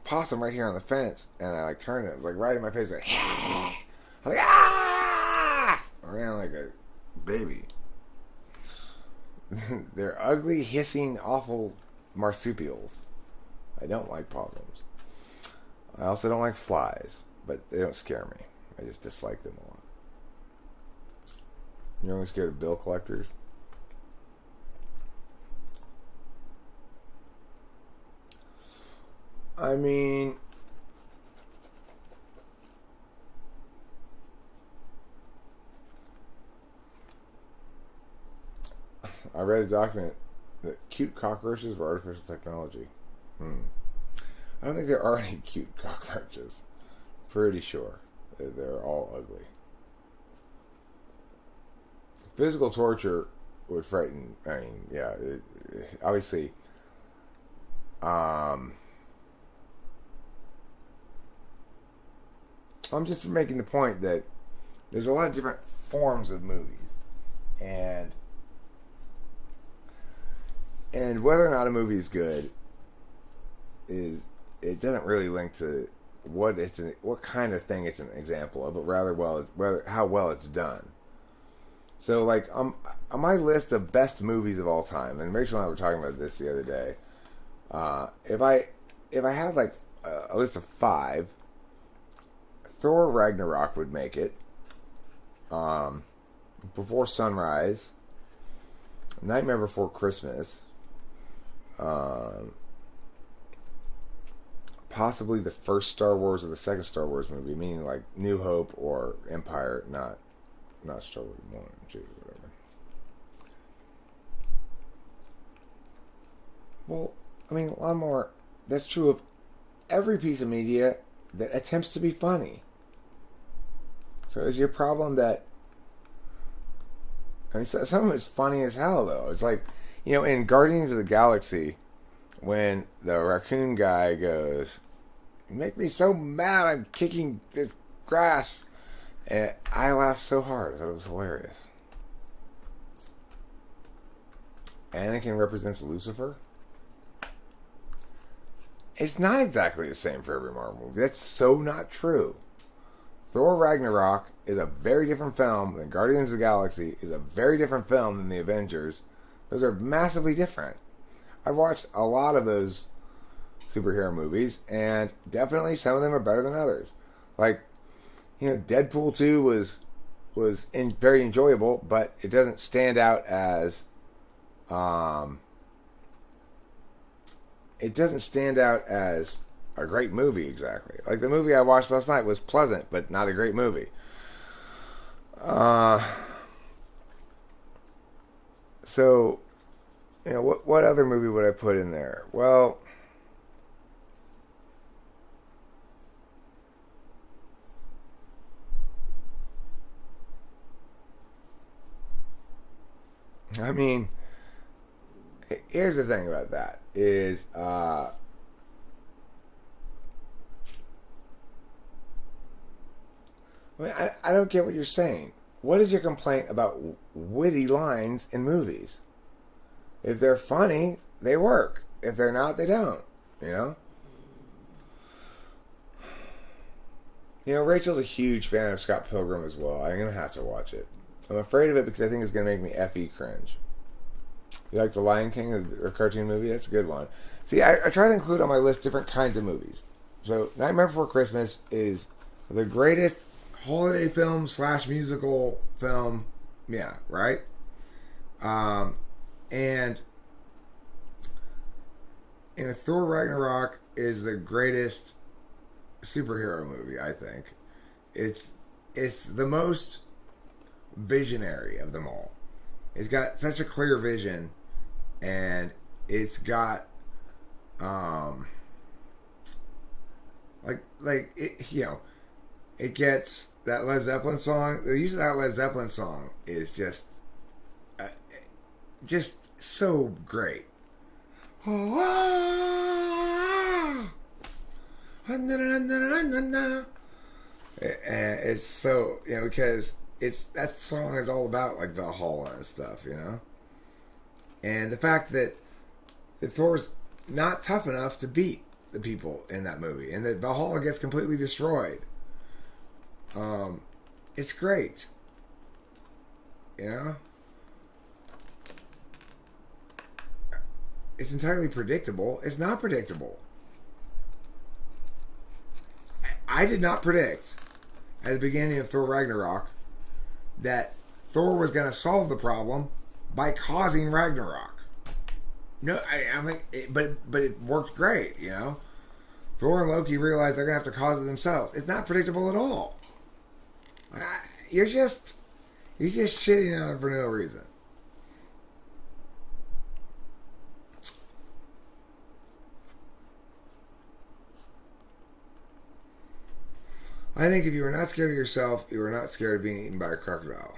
possum right here on the fence, and I like turned it. It was like right in my face. Like, I was like, ah! I ran like a baby. They're ugly, hissing, awful marsupials. I don't like possums. I also don't like flies, but they don't scare me. I just dislike them a lot. You're only scared of bill collectors? I mean, I read a document that cute cockroaches were artificial technology. I don't think there are any cute cockroaches. Pretty sure they're all ugly. Physical torture would frighten. I mean, yeah, obviously. I'm just making the point that there's a lot of different forms of movies, and whether or not a movie is good is it doesn't really link to what kind of thing it's an example of, but rather how well it's done. So, like, on my list of best movies of all time, and Rachel and I were talking about this the other day. If I had like a list of 5, Thor Ragnarok would make it. Before Sunrise, Nightmare Before Christmas, possibly the first Star Wars or the second Star Wars movie, meaning like New Hope or Empire, not Star Wars 1, 2, whatever. Well, I mean, a lot more. That's true of every piece of media that attempts to be funny. So is your problem that... I mean, some of it's funny as hell, though. It's like, in Guardians of the Galaxy, when the raccoon guy goes, "You make me so mad, I'm kicking this grass." And I laughed so hard. I thought it was hilarious. Anakin represents Lucifer. It's not exactly the same for every Marvel movie. That's so not true. Thor Ragnarok is a very different film than Guardians of the Galaxy is a very different film than The Avengers. Those are massively different. I've watched a lot of those superhero movies, and definitely some of them are better than others. Like, Deadpool 2 was very enjoyable, but it doesn't stand out as a great movie exactly. Like the movie I watched last night was pleasant, but not a great movie. So, what other movie would I put in there? Well, I mean, here's the thing about that is, I mean, I don't get what you're saying. What is your complaint about witty lines in movies? If they're funny, they work. If they're not, they don't. Rachel's a huge fan of Scott Pilgrim as well. I'm going to have to watch it. I'm afraid of it because I think it's going to make me FE cringe. You like The Lion King, a cartoon movie? That's a good one. See, I try to include on my list different kinds of movies. So, Nightmare Before Christmas is the greatest holiday film / musical film. Yeah, right? And Thor Ragnarok is the greatest superhero movie, I think. It's the most visionary of them all. It's got such a clear vision, and it's got it gets that Led Zeppelin song. The use of that Led Zeppelin song is just so great. And it's so, because that song is all about like Valhalla and stuff, and the fact that Thor's not tough enough to beat the people in that movie, and that Valhalla gets completely destroyed. It's great, It's entirely predictable. It's not predictable. I did not predict at the beginning of Thor Ragnarok that Thor was going to solve the problem by causing Ragnarok. No, I think, but it worked great. Thor and Loki realized they're going to have to cause it themselves. It's not predictable at all. You're just shitting on it for no reason. I think if you were not scared of yourself, you were not scared of being eaten by a crocodile.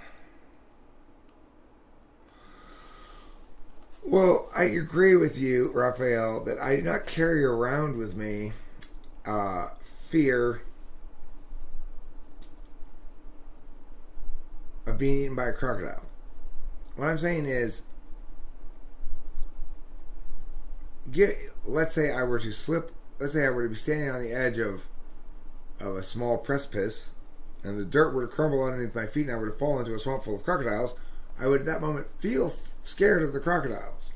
Well, I agree with you, Raphael, that I do not carry around with me fear of being eaten by a crocodile. What I'm saying is, let's say I were to slip. Let's say I were to be standing on the edge of a small precipice, and the dirt were to crumble underneath my feet, and I were to fall into a swamp full of crocodiles. I would at that moment feel scared of the crocodiles.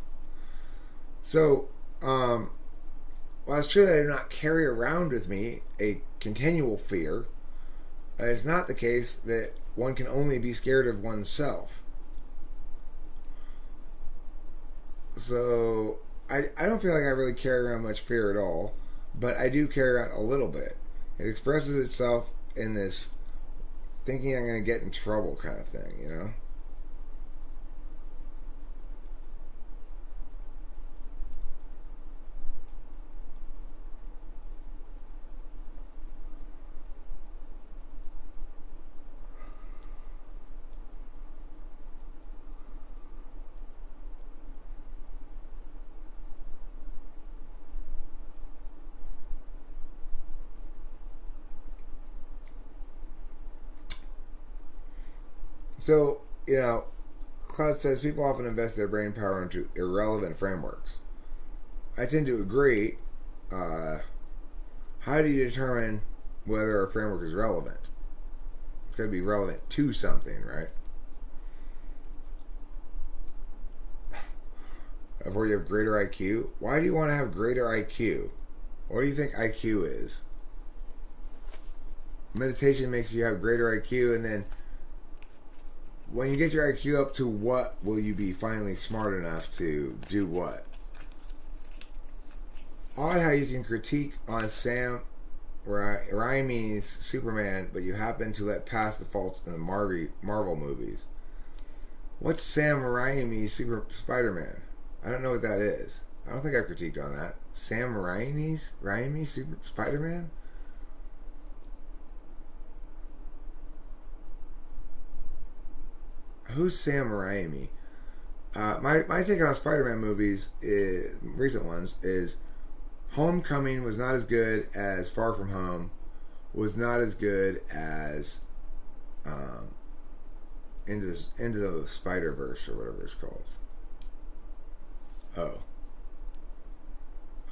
So, while it's true that I do not carry around with me a continual fear, it's not the case that one can only be scared of oneself. So, I don't feel like I really carry around much fear at all, but I do carry around a little bit. It expresses itself in this thinking I'm going to get in trouble kind of thing, you know? So, Cloud says people often invest their brain power into irrelevant frameworks. I tend to agree. How do you determine whether a framework is relevant? It's got to be relevant to something, right? Before you have greater IQ. Why do you want to have greater IQ? What do you think IQ is? Meditation makes you have greater IQ, and then when you get your IQ up to what will you be finally smart enough to do what? Odd how you can critique on Sam Raimi's Superman, but you happen to let pass the faults in the Marvel movies. What's Sam Raimi's Spider-Man? I don't know what that is. I don't think I've critiqued on that. Sam Raimi's Spider-Man? Who's Sam Raimi? My take on Spider-Man movies, recent ones, is Homecoming was not as good as Far From Home, was not as good as Into the Spider-Verse or whatever it's called.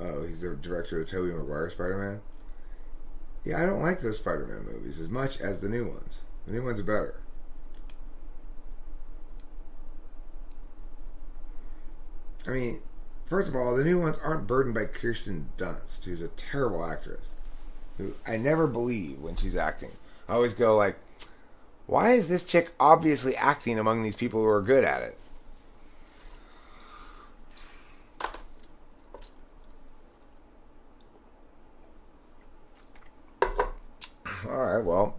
Oh, he's the director of the Tobey Maguire Spider-Man? Yeah, I don't like those Spider-Man movies as much as the new ones. The new ones are better. I mean, first of all, the new ones aren't burdened by Kirsten Dunst, who's a terrible actress, who I never believe when she's acting. I always go like, why is this chick obviously acting among these people who are good at it? Alright, well,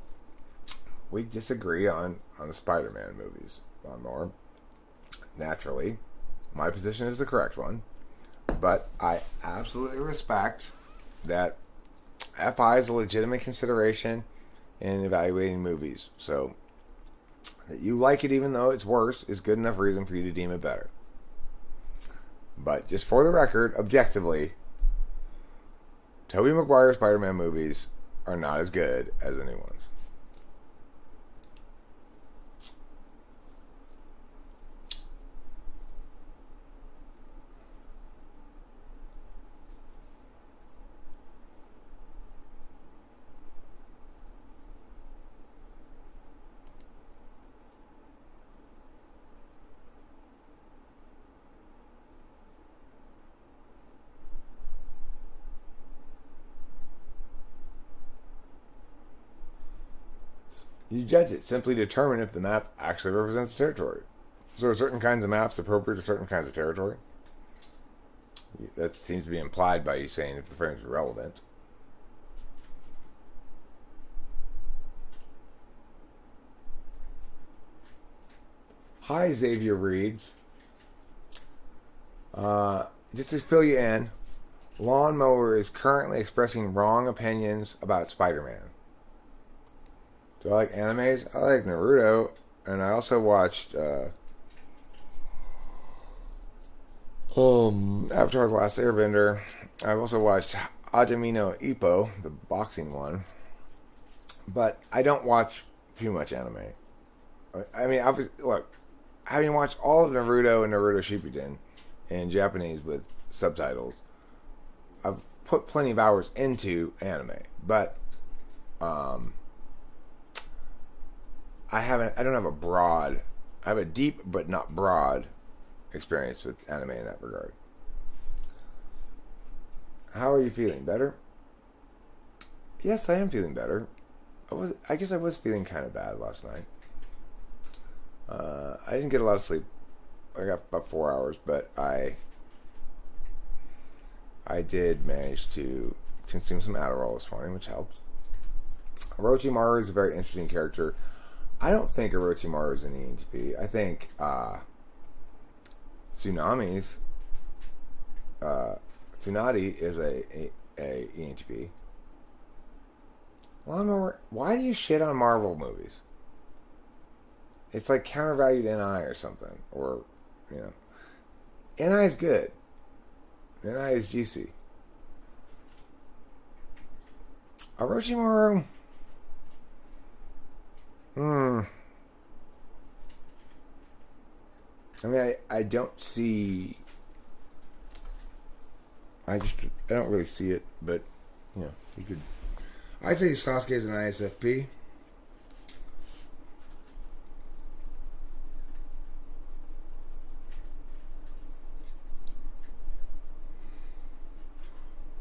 we disagree on the Spider-Man movies on more. Naturally. My position is the correct one, but I absolutely respect that FI is a legitimate consideration in evaluating movies. So, that you like it even though it's worse is good enough reason for you to deem it better. But just for the record, objectively, Tobey Maguire Spider-Man movies are not as good as the new ones. You judge it. Simply determine if the map actually represents the territory. So are certain kinds of maps appropriate to certain kinds of territory? That seems to be implied by you saying if the frames are relevant. Hi, Xavier Reeds. Just to fill you in, Lawnmower is currently expressing wrong opinions about Spider-Man. Do I like animes? I like Naruto, and I also watched Avatar: The Last Airbender. I've also watched Hajime no Ippo, the boxing one, but I don't watch too much anime. I mean, obviously, look, having watched all of Naruto and Naruto Shippuden in Japanese with subtitles, I've put plenty of hours into anime, but I don't have a broad. I have a deep but not broad experience with anime in that regard. How are you feeling? Better? Yes, I am feeling better. I guess I was feeling kind of bad last night. I didn't get a lot of sleep. I got about 4 hours, but I did manage to consume some Adderall this morning, which helps. Orochimaru is a very interesting character. I don't think Orochimaru is an ENTP. I think Tsunade is a ENTP. Lawnmower, why do you shit on Marvel movies? It's like countervalued NI or something. Or, NI is good. NI is juicy. Orochimaru. I mean, I don't see... I don't really see it, but, you could... I'd say Sasuke is an ISFP.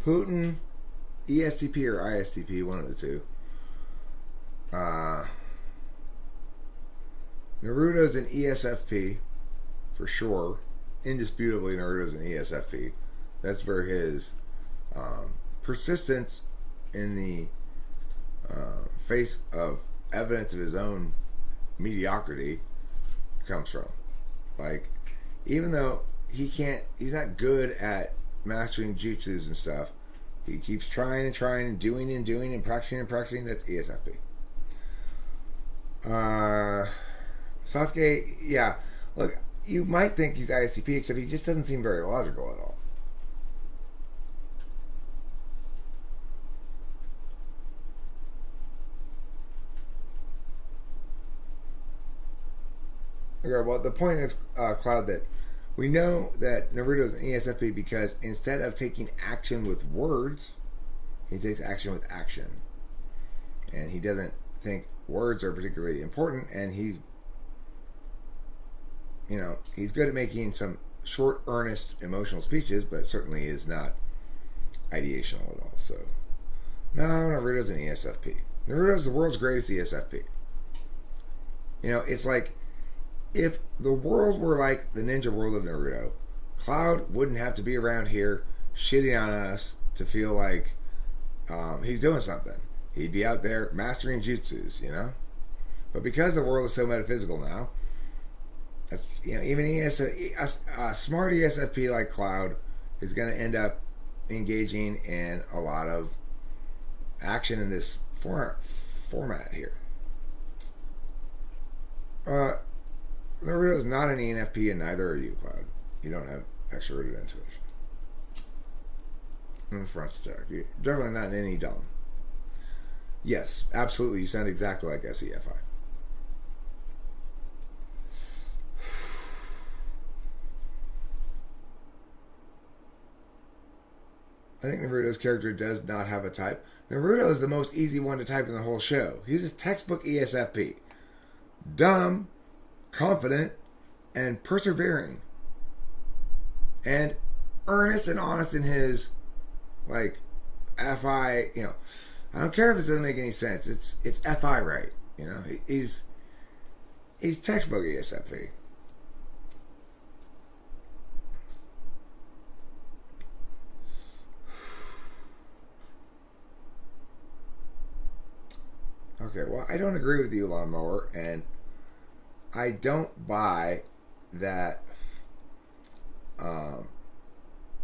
Putin, ESTP or ISTP, one of the two. Naruto's an ESFP, for sure. Indisputably, Naruto's an ESFP. That's where his persistence in the face of evidence of his own mediocrity comes from. Like, even though he's not good at mastering jutsus and stuff, he keeps trying and trying and doing and practicing. That's ESFP. Sasuke, yeah. Look, you might think he's ISTP, except he just doesn't seem very logical at all. Okay, well, the point is, Cloud, that we know that Naruto is an ESFP because instead of taking action with words, he takes action with action. And he doesn't think words are particularly important, and he's good at making some short, earnest, emotional speeches, but certainly is not ideational at all. So, no, Naruto's an ESFP. Naruto's the world's greatest ESFP. It's like, if the world were like the ninja world of Naruto, Cloud wouldn't have to be around here shitting on us to feel like he's doing something. He'd be out there mastering jutsus, But because the world is so metaphysical now, even a smart ESFP like Cloud is going to end up engaging in a lot of action in this format here. Naruto is not an ENFP, and neither are you, Cloud. You don't have extroverted intuition. In the front stack. You're definitely not any dumb. Yes, absolutely. You sound exactly like SEFI. I think Naruto's character does not have a type. Naruto is the most easy one to type in the whole show. He's a textbook ESFP. Dumb, confident, and persevering. And earnest and honest in his, FI, I don't care if this doesn't make any sense. It's FI right. He's textbook ESFP. Okay, well, I don't agree with you, Lawnmower, and I don't buy that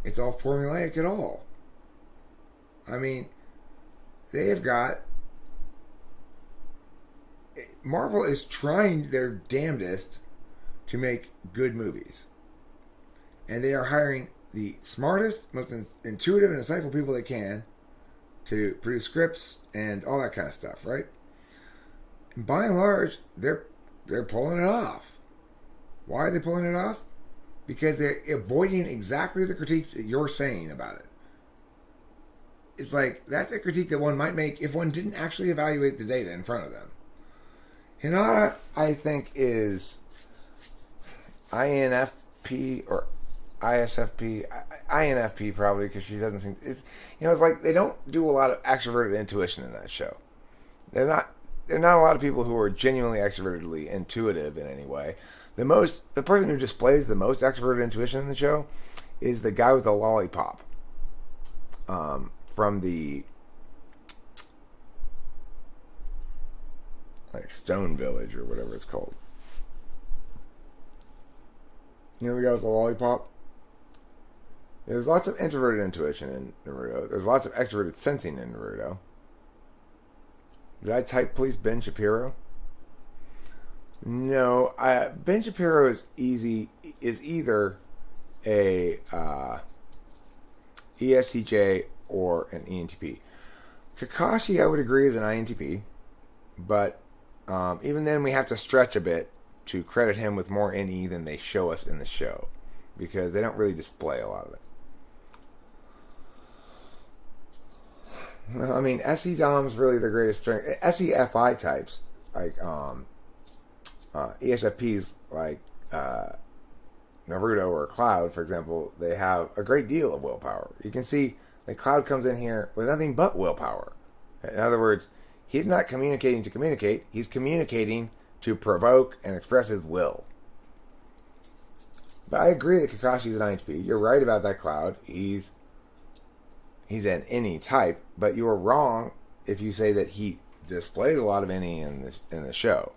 it's all formulaic at all. I mean, they have got... Marvel is trying their damnedest to make good movies. And they are hiring the smartest, most intuitive and insightful people they can to produce scripts and all that kind of stuff, right? And by and large, they're they're pulling it off. Why are they pulling it off? Because they're avoiding exactly the critiques that you're saying about it. It's like, that's a critique that one might make if one didn't actually evaluate the data in front of them. Hinata, I think, is INFP or ISFP. INFP probably, because she doesn't seem... It's like they don't do a lot of extroverted intuition in that show. They're not a lot of people who are genuinely extrovertedly intuitive in any way. The person who displays the most extroverted intuition in the show is the guy with the lollipop. From the Stone Village or whatever it's called. You know the guy with the lollipop? There's lots of introverted intuition in Naruto. There's lots of extroverted sensing in Naruto. Did I type please Ben Shapiro? No, Ben Shapiro is either a ESTJ or an ENTP. Kakashi, I would agree, is an INTP, but even then we have to stretch a bit to credit him with more NE than they show us in the show, because they don't really display a lot of it. I mean, SE Dom's really the greatest strength. SEFI types, like ESFPs, like Naruto or Cloud, for example, they have a great deal of willpower. You can see that Cloud comes in here with nothing but willpower. In other words, he's not communicating to communicate. He's communicating to provoke and express his will. But I agree that Kakashi's an INTP. You're right about that, Cloud. He's an NE type, but you are wrong if you say that he displays a lot of NE in the show.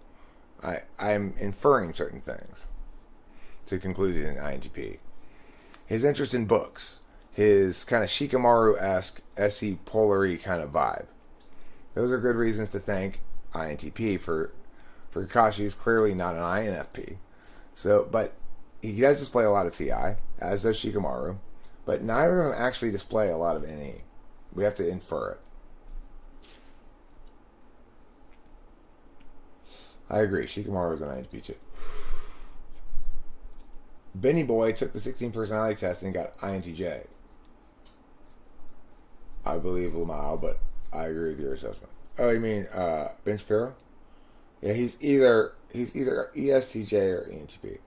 I'm inferring certain things to conclude it in INTP. His interest in books, his kind of Shikamaru-esque SE Polary kind of vibe. Those are good reasons to thank INTP for Kakashi is clearly not an INFP. But he does display a lot of TI, as does Shikamaru, but neither of them actually display a lot of NE. We have to infer it. I agree, Shikamaru is an INTP too. Benny Boy took the 16 personality test and got INTJ. I believe Lamau, but I agree with your assessment. Oh, you mean Ben Shapiro? Yeah, he's either ESTJ or ENTP.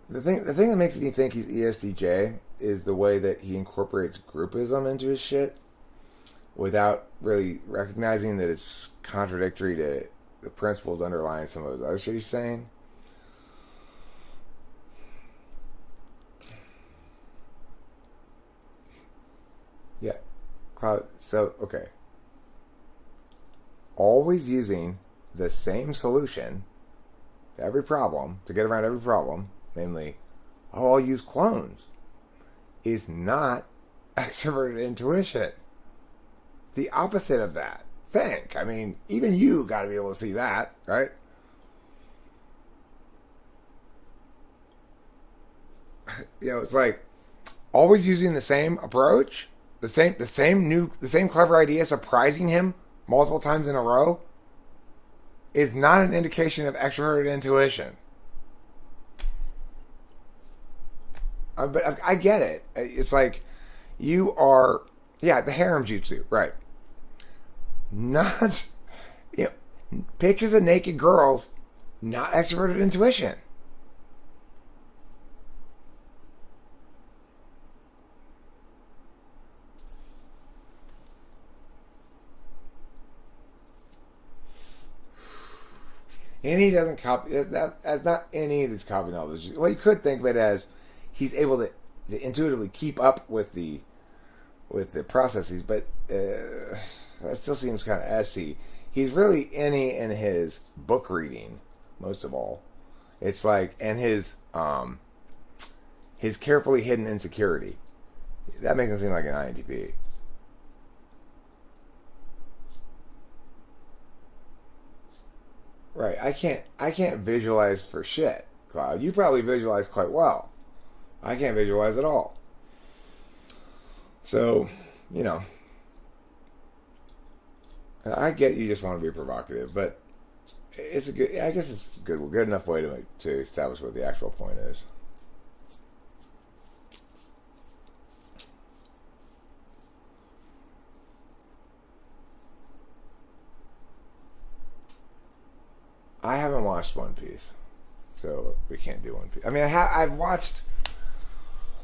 The thing that makes me think he's ESTJ is the way that he incorporates groupism into his shit without really recognizing that it's contradictory to the principles underlying some of his other shit he's saying. Yeah. Cloud. So, okay. Always using the same solution to every problem, to get around every problem, namely, I'll use clones, is not extroverted intuition. The opposite of that. Think. I mean, even you got to be able to see that, right? It's like always using the same approach, the same clever idea, surprising him multiple times in a row, is not an indication of extroverted intuition. But I get it. It's like you are, the harem jutsu, right? Not, pictures of naked girls, not extroverted intuition. And he doesn't copy that's not any that's copying all this. Well, you could think of it as he's able to intuitively keep up with the processes, but that still seems kind of SE. He's really any in his book reading, most of all. It's like, and his carefully hidden insecurity. That makes him seem like an INTP. Right, I can't visualize for shit, Cloud. You probably visualize quite well. I can't visualize at all. So, I get you just want to be provocative, but it's a good. I guess it's good enough way to establish what the actual point is. I haven't watched One Piece, so we can't do One Piece. I mean, I've watched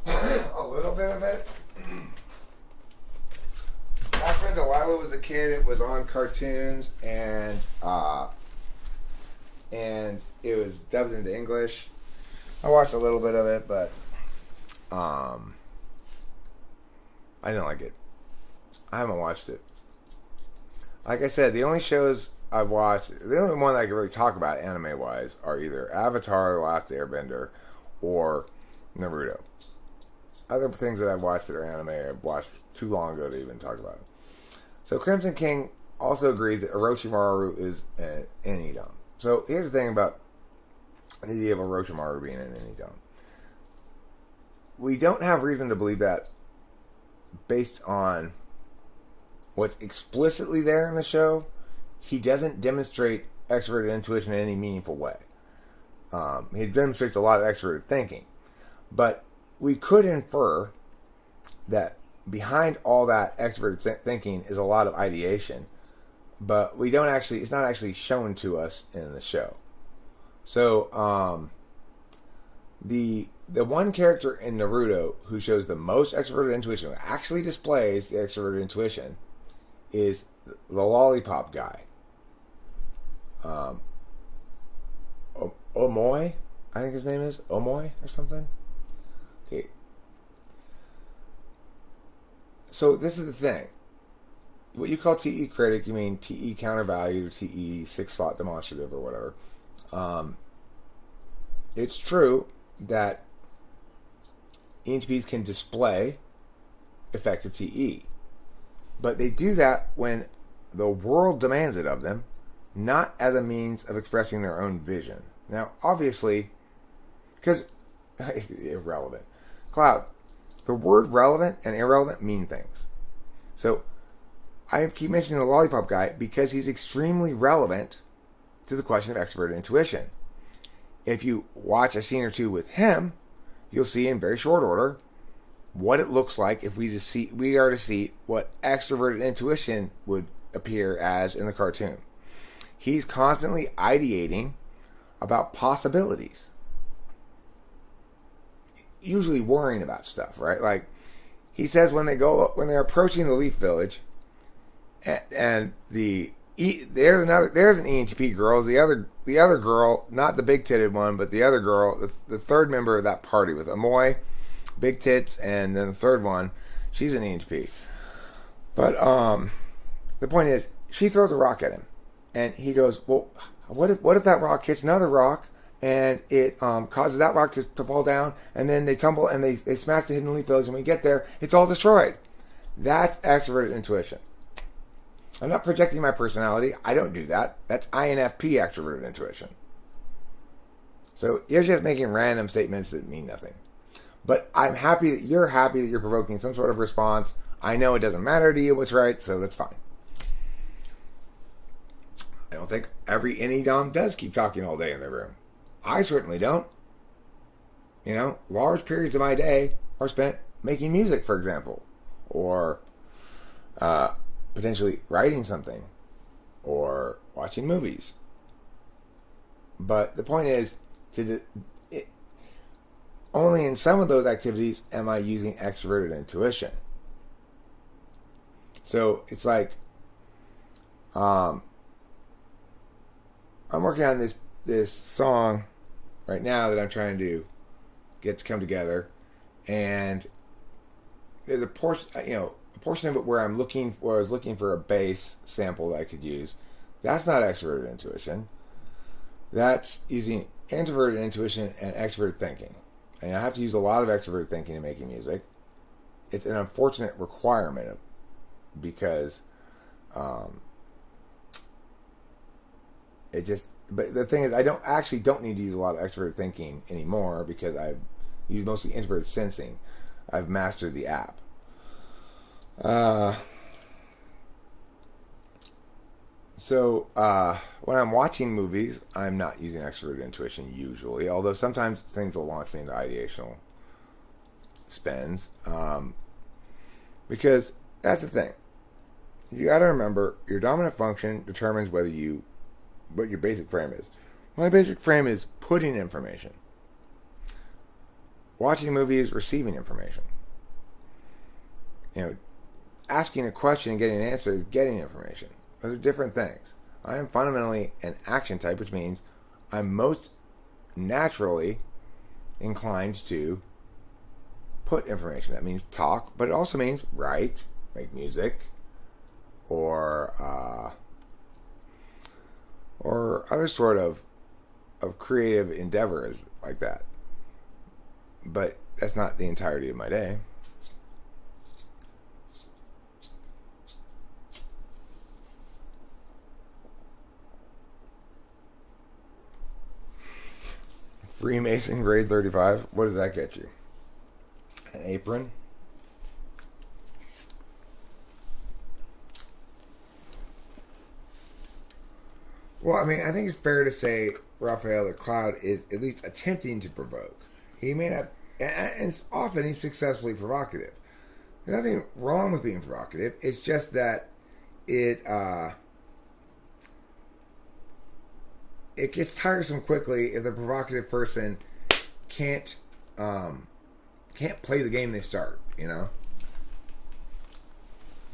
a little bit of it. Back when Delilah was a kid, it was on cartoons, and it was dubbed into English. I watched a little bit of it, but I didn't like it. I haven't watched it. Like I said, the only shows I've watched, the only one that I can really talk about anime-wise are either Avatar: The Last Airbender or Naruto. Other things that I've watched that are anime, I've watched too long ago to even talk about it. So Crimson King also agrees that Orochimaru is an Enidon. So here's the thing about the idea of Orochimaru being an Enidon. We don't have reason to believe that based on what's explicitly there in the show. He doesn't demonstrate extroverted intuition in any meaningful way. He demonstrates a lot of extroverted thinking. But we could infer that behind all that extroverted thinking is a lot of ideation, but we don't actually, it's not actually shown to us in the show. So, the one character in Naruto who shows the most extroverted intuition, who actually displays the extroverted intuition, is the lollipop guy. Omoy, I think his name is Omoy or something. Okay. So this is the thing. What you call TE critic, you mean TE countervalued or TE 6-slot demonstrative or whatever. It's true that ENTPs can display effective TE. But they do that when the world demands it of them, not as a means of expressing their own vision. Now, obviously, because irrelevant. Cloud, the word relevant and irrelevant mean things. So, I keep mentioning the lollipop guy because he's extremely relevant to the question of extroverted intuition. If you watch a scene or two with him, you'll see in very short order what it looks like if we are to see what extroverted intuition would appear as in the cartoon. He's constantly ideating about possibilities. Usually worrying about stuff, right? Like he says when they're approaching the Leaf Village, and there's an ENTP girl. The other girl, not the big titted one, but the other girl, the third member of that party with Amoy, big tits, and then the third one, she's an ENTP. But the point is, she throws a rock at him, and he goes, "Well, what if that rock hits another rock, and it causes that rock to fall down, and then they tumble and they smash the Hidden Leaf Village, and when we get there, it's all destroyed." That's extroverted intuition. I'm not projecting my personality. I don't do that. That's INFP extroverted intuition. So you're just making random statements that mean nothing. But I'm happy that you're provoking some sort of response. I know it doesn't matter to you what's right, so that's fine. I don't think every Enidom does keep talking all day in their room. I certainly don't. You know, large periods of my day are spent making music, for example, or potentially writing something, or watching movies. But the point is, only in some of those activities am I using extroverted intuition. So it's like, I'm working on this song right now that I'm trying to get to come together, and there's a portion of it where I was looking for a bass sample that I could use. That's not extroverted intuition. That's using introverted intuition and extroverted thinking. And I have to use a lot of extroverted thinking in making music. It's an unfortunate requirement because but the thing is, I don't need to use a lot of extroverted thinking anymore because I've used mostly introverted sensing. I've mastered the app. So, when I'm watching movies, I'm not using extroverted intuition usually, although sometimes things will launch me into ideational spins. Because that's the thing. You got to remember your dominant function determines what your basic frame is. My basic frame is putting information. Watching a movie is receiving information. You know, asking a question and getting an answer is getting information. Those are different things. I am fundamentally an action type, which means I'm most naturally inclined to put information. That means talk, but it also means write, make music, or other sort of creative endeavors like that. But that's not the entirety of my day. Freemason grade 35. What does that get you? An apron? Well, I mean, I think it's fair to say Raphael the Cloud is at least attempting to provoke. He may not, and often he's successfully provocative. There's nothing wrong with being provocative. It's just that it it gets tiresome quickly if the provocative person can't can't play the game they start, you know.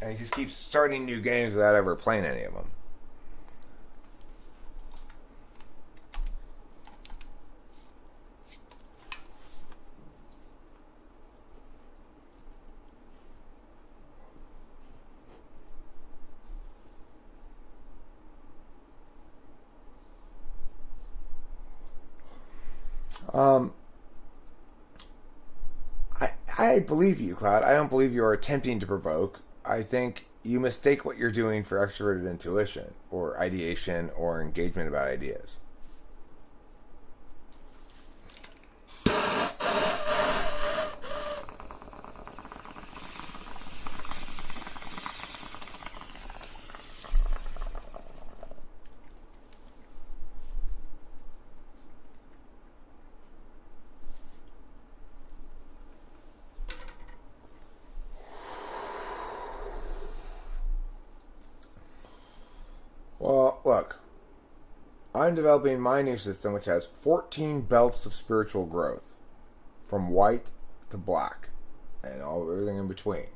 And he just keeps starting new games without ever playing any of them. Um, I believe you, Cloud. I don't believe you are attempting to provoke. I think you mistake what you're doing for extroverted intuition or ideation or engagement about ideas. Well, look, I'm developing my new system, which has 14 belts of spiritual growth, from white to black, and everything in between.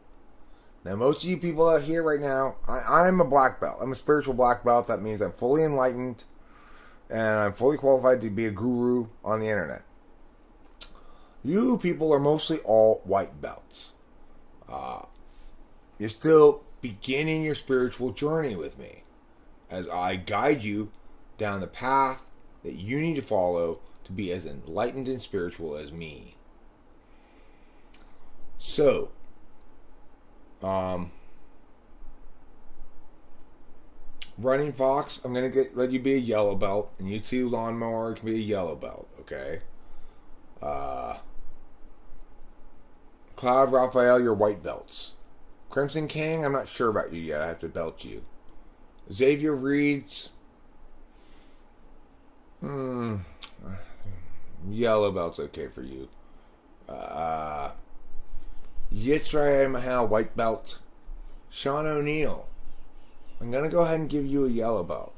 Now, most of you people out here right now, I'm a black belt. I'm a spiritual black belt. That means I'm fully enlightened, and I'm fully qualified to be a guru on the internet. You people are mostly all white belts. You're still beginning your spiritual journey with me, as I guide you down the path that you need to follow to be as enlightened and spiritual as me. So, Running Fox, I'm gonna let you be a yellow belt, and you two Lawnmower can be a yellow belt, okay? Cloud, Raphael, you're white belts. Crimson King, I'm not sure about you yet. I have to belt you. Xavier Reeds, yellow belt's okay for you. Yitzray Mahal, white belt. Sean O'Neill, I'm gonna go ahead and give you a yellow belt.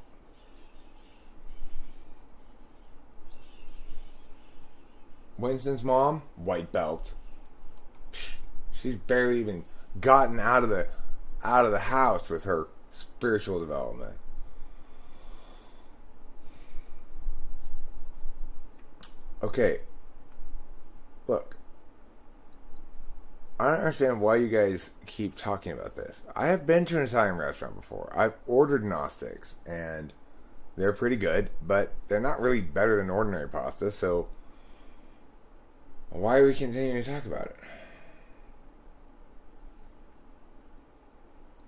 Winston's mom, white belt. She's barely even gotten out of the house with her spiritual development. Okay, look, I don't understand why you guys keep talking about this. I have been to an Italian restaurant before. I've ordered Gnostics, and they're pretty good, but they're not really better than ordinary pasta, so why are we continuing to talk about it?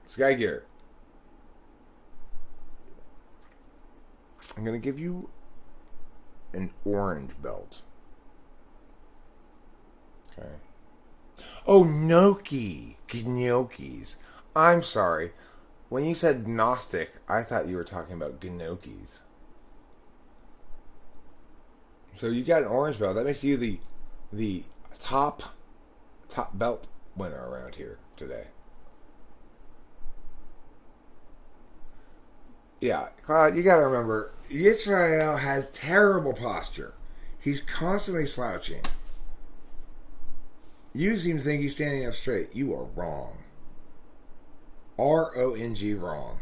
Sky Gear, I'm going to give you an orange belt. Okay. Oh, gnocchis. I'm sorry. When you said Gnostic, I thought you were talking about Gnocchis. So you got an orange belt. That makes you the top belt winner around here today. Yeah, Cloud, you gotta remember, Yisrael has terrible posture. He's constantly slouching. You seem to think he's standing up straight. You are wrong. R-O-N-G, wrong.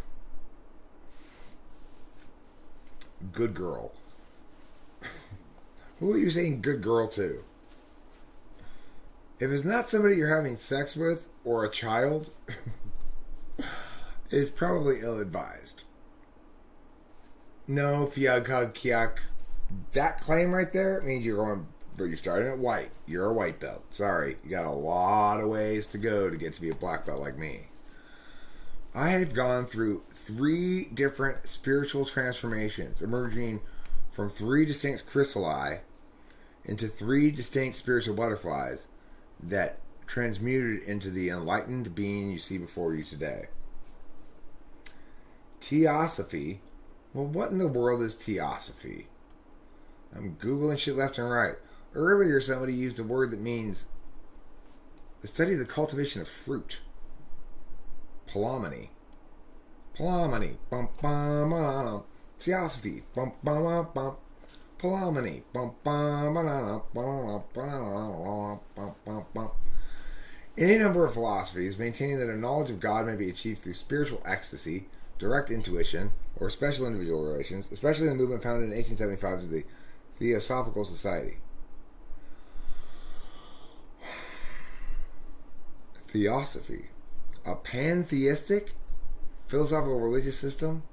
Good girl. Who are you saying good girl to? If it's not somebody you're having sex with or a child, it's probably ill-advised. No, fiag, hug, kiak. That claim right there means you're starting at white. You're a white belt. Sorry, you got a lot of ways to go to get to be a black belt like me. I have gone through 3 different spiritual transformations, emerging from 3 distinct chrysali into 3 distinct spiritual butterflies that transmuted into the enlightened being you see before you today. Theosophy. Well, what in the world is theosophy? I'm Googling shit left and right. Earlier, somebody used a word that means the study of the cultivation of fruit. Palomony. Palomony. Bum, bum, bum. Theosophy. Bum, bum, bum, bum. Palomony. Bum, bum, bum, bum, bum, bum, bum. Any number of philosophies maintaining that a knowledge of God may be achieved through spiritual ecstasy, direct intuition, or special individual relations, especially in the movement founded in 1875 as the Theosophical Society. Theosophy. A pantheistic philosophical religious system?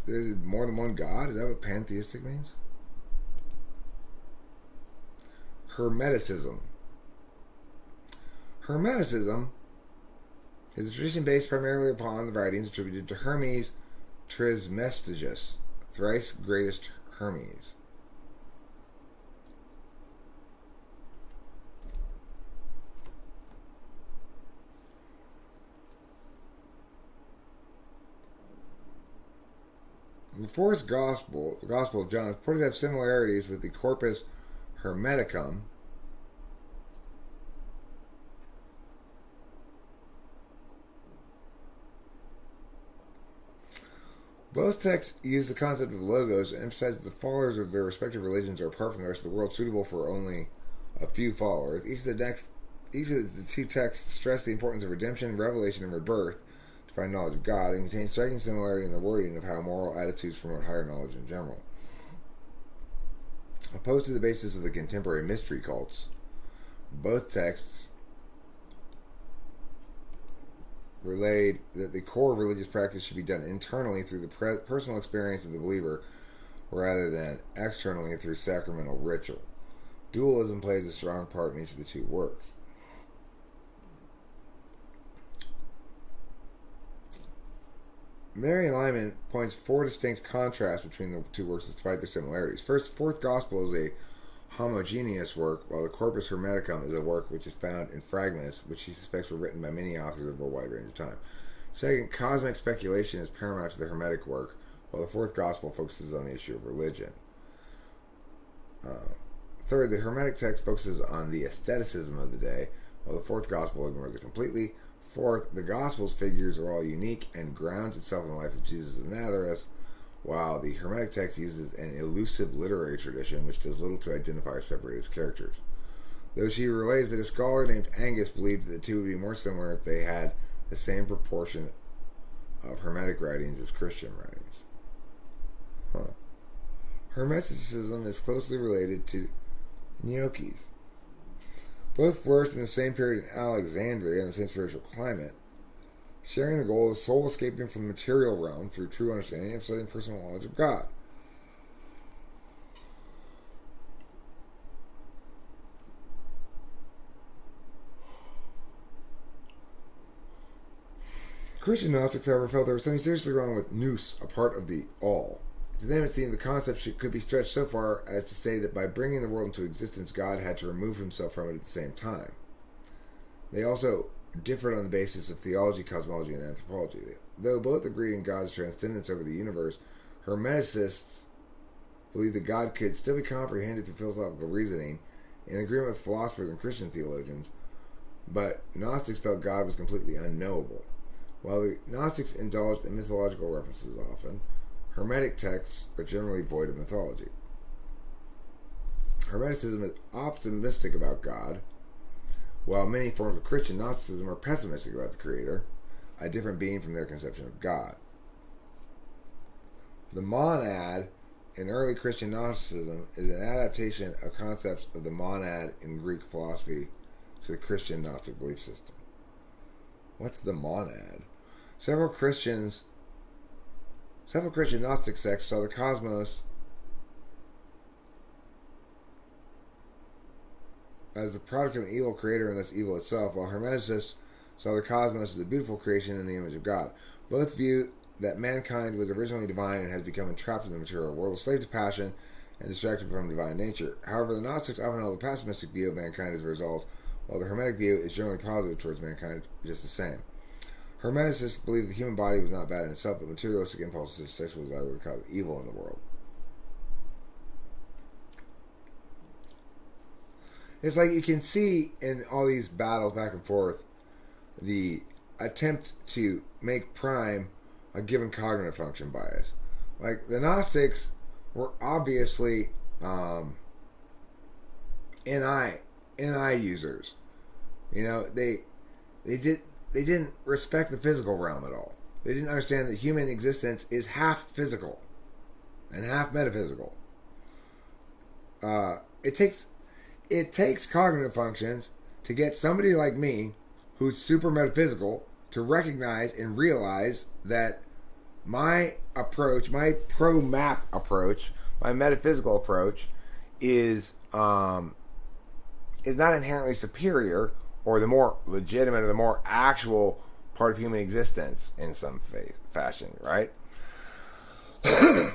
There's more than one God? Is that what pantheistic means? Hermeticism. Hermeticism is a tradition based primarily upon the writings attributed to Hermes Trismegistus, thrice greatest Hermes. The fourth gospel, the Gospel of John, is reported to have similarities with the Corpus Hermeticum. Both texts use the concept of logos and emphasize that the followers of their respective religions are apart from the rest of the world, suitable for only a few followers. Each of the 2 texts stress the importance of redemption, revelation, and rebirth to find knowledge of God, and contain striking similarity in the wording of how moral attitudes promote higher knowledge in general. Opposed to the basis of the contemporary mystery cults, both texts relayed that the core of religious practice should be done internally through the personal experience of the believer rather than externally through sacramental ritual. Dualism plays a strong part in each of the 2 works. Marian Lyman points 4 distinct contrasts between the 2 works despite their similarities. First, the fourth gospel is a homogeneous work, while the Corpus Hermeticum is a work which is found in fragments, which he suspects were written by many authors over a wide range of time. Second, cosmic speculation is paramount to the Hermetic work, while the fourth gospel focuses on the issue of religion. Third, the Hermetic text focuses on the aestheticism of the day, while the fourth gospel ignores it completely. Fourth, the gospel's figures are all unique and grounds itself in the life of Jesus of Nazareth, while the Hermetic text uses an elusive literary tradition which does little to identify or separate its characters. Though she relays that a scholar named Angus believed that the 2 would be more similar if they had the same proportion of Hermetic writings as Christian writings. Hermeticism is closely related to gnocchis. Both flourished in the same period in Alexandria in the same spiritual climate, sharing the goal of the soul escaping from the material realm through true understanding and studying personal knowledge of God. Christian Gnostics, however, felt there was something seriously wrong with nous, a part of the all. To them, it seemed the concept could be stretched so far as to say that by bringing the world into existence, God had to remove himself from it at the same time. They also differed on the basis of theology, cosmology, and anthropology. Though both agreed in God's transcendence over the universe, Hermeticists believed that God could still be comprehended through philosophical reasoning, in agreement with philosophers and Christian theologians, but Gnostics felt God was completely unknowable. While the Gnostics indulged in mythological references often, Hermetic texts are generally void of mythology. Hermeticism is optimistic about God, while many forms of Christian Gnosticism are pessimistic about the Creator, a different being from their conception of God. The monad in early Christian Gnosticism is an adaptation of concepts of the monad in Greek philosophy to the Christian Gnostic belief system. What's the monad? Several Christian Gnostic sects saw the cosmos as the product of an evil creator and thus evil itself, while Hermeticists saw the cosmos as a beautiful creation in the image of God. Both view that mankind was originally divine and has become entrapped in the material world, a slave to passion, and distracted from divine nature. However, the Gnostics often held a pessimistic view of mankind as a result, while the Hermetic view is generally positive towards mankind, just the same. Hermeticists believed the human body was not bad in itself, but materialistic impulses and sexual desire were the cause of evil in the world. It's like you can see in all these battles back and forth the attempt to make prime a given cognitive function bias. Like the Gnostics were obviously NI users. You know, they didn't respect the physical realm at all. They didn't understand that human existence is half physical and half metaphysical. It takes cognitive functions to get somebody like me, who's super metaphysical, to recognize and realize that my approach, my pro-map approach, my metaphysical approach, is not inherently superior or the more legitimate or the more actual part of human existence in some fashion, right? The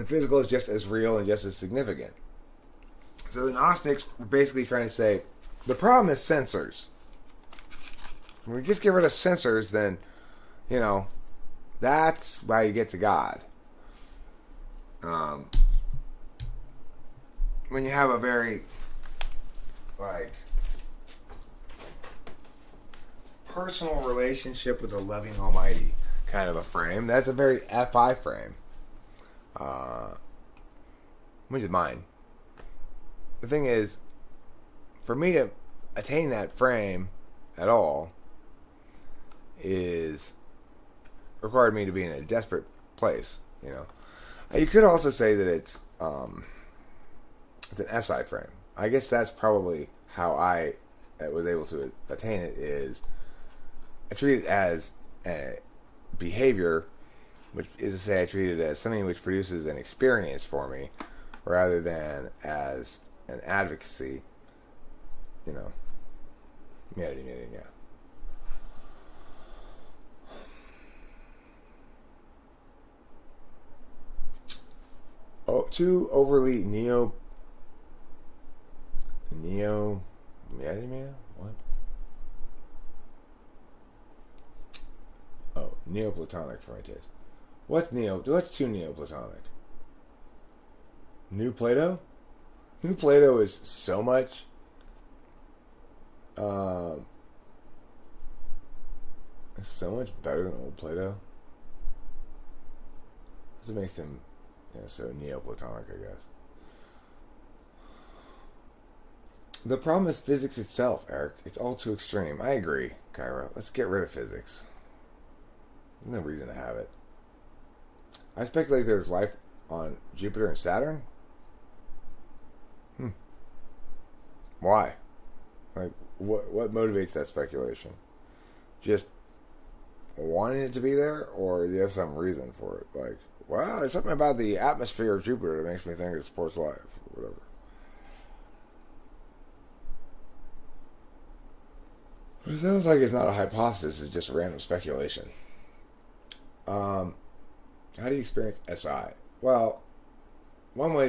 physical is just as real and just as significant. So the Gnostics were basically trying to say, the problem is sensors. When we just get rid of sensors, then, you know, that's why you get to God. When you have a very, like, personal relationship with a loving Almighty kind of a frame, that's a very FI frame. Which is mine. The thing is, for me to attain that frame at all is required me to be in a desperate place, you know. You could also say that it's an SI frame. I guess that's probably how I was able to attain it, is I treat it as a behavior, which is to say I treat it as something which produces an experience for me rather than as an advocacy, you know. Yeah. Oh, too overly what? Oh, Neoplatonic for my taste. What's too Neoplatonic? New Plato? New Plato is so much better than old Plato. This makes him, you know, so Neoplatonic, I guess. The problem is physics itself, Eric. It's all too extreme. I agree, Kyra. Let's get rid of physics. No reason to have it. I speculate there's life on Jupiter and Saturn. Why? Like, what motivates that speculation? Just wanting it to be there, or do you have some reason for it? Like, well, there's something about the atmosphere of Jupiter that makes me think it supports life, or whatever. It sounds like it's not a hypothesis, it's just random speculation. How do you experience SI? Well, one way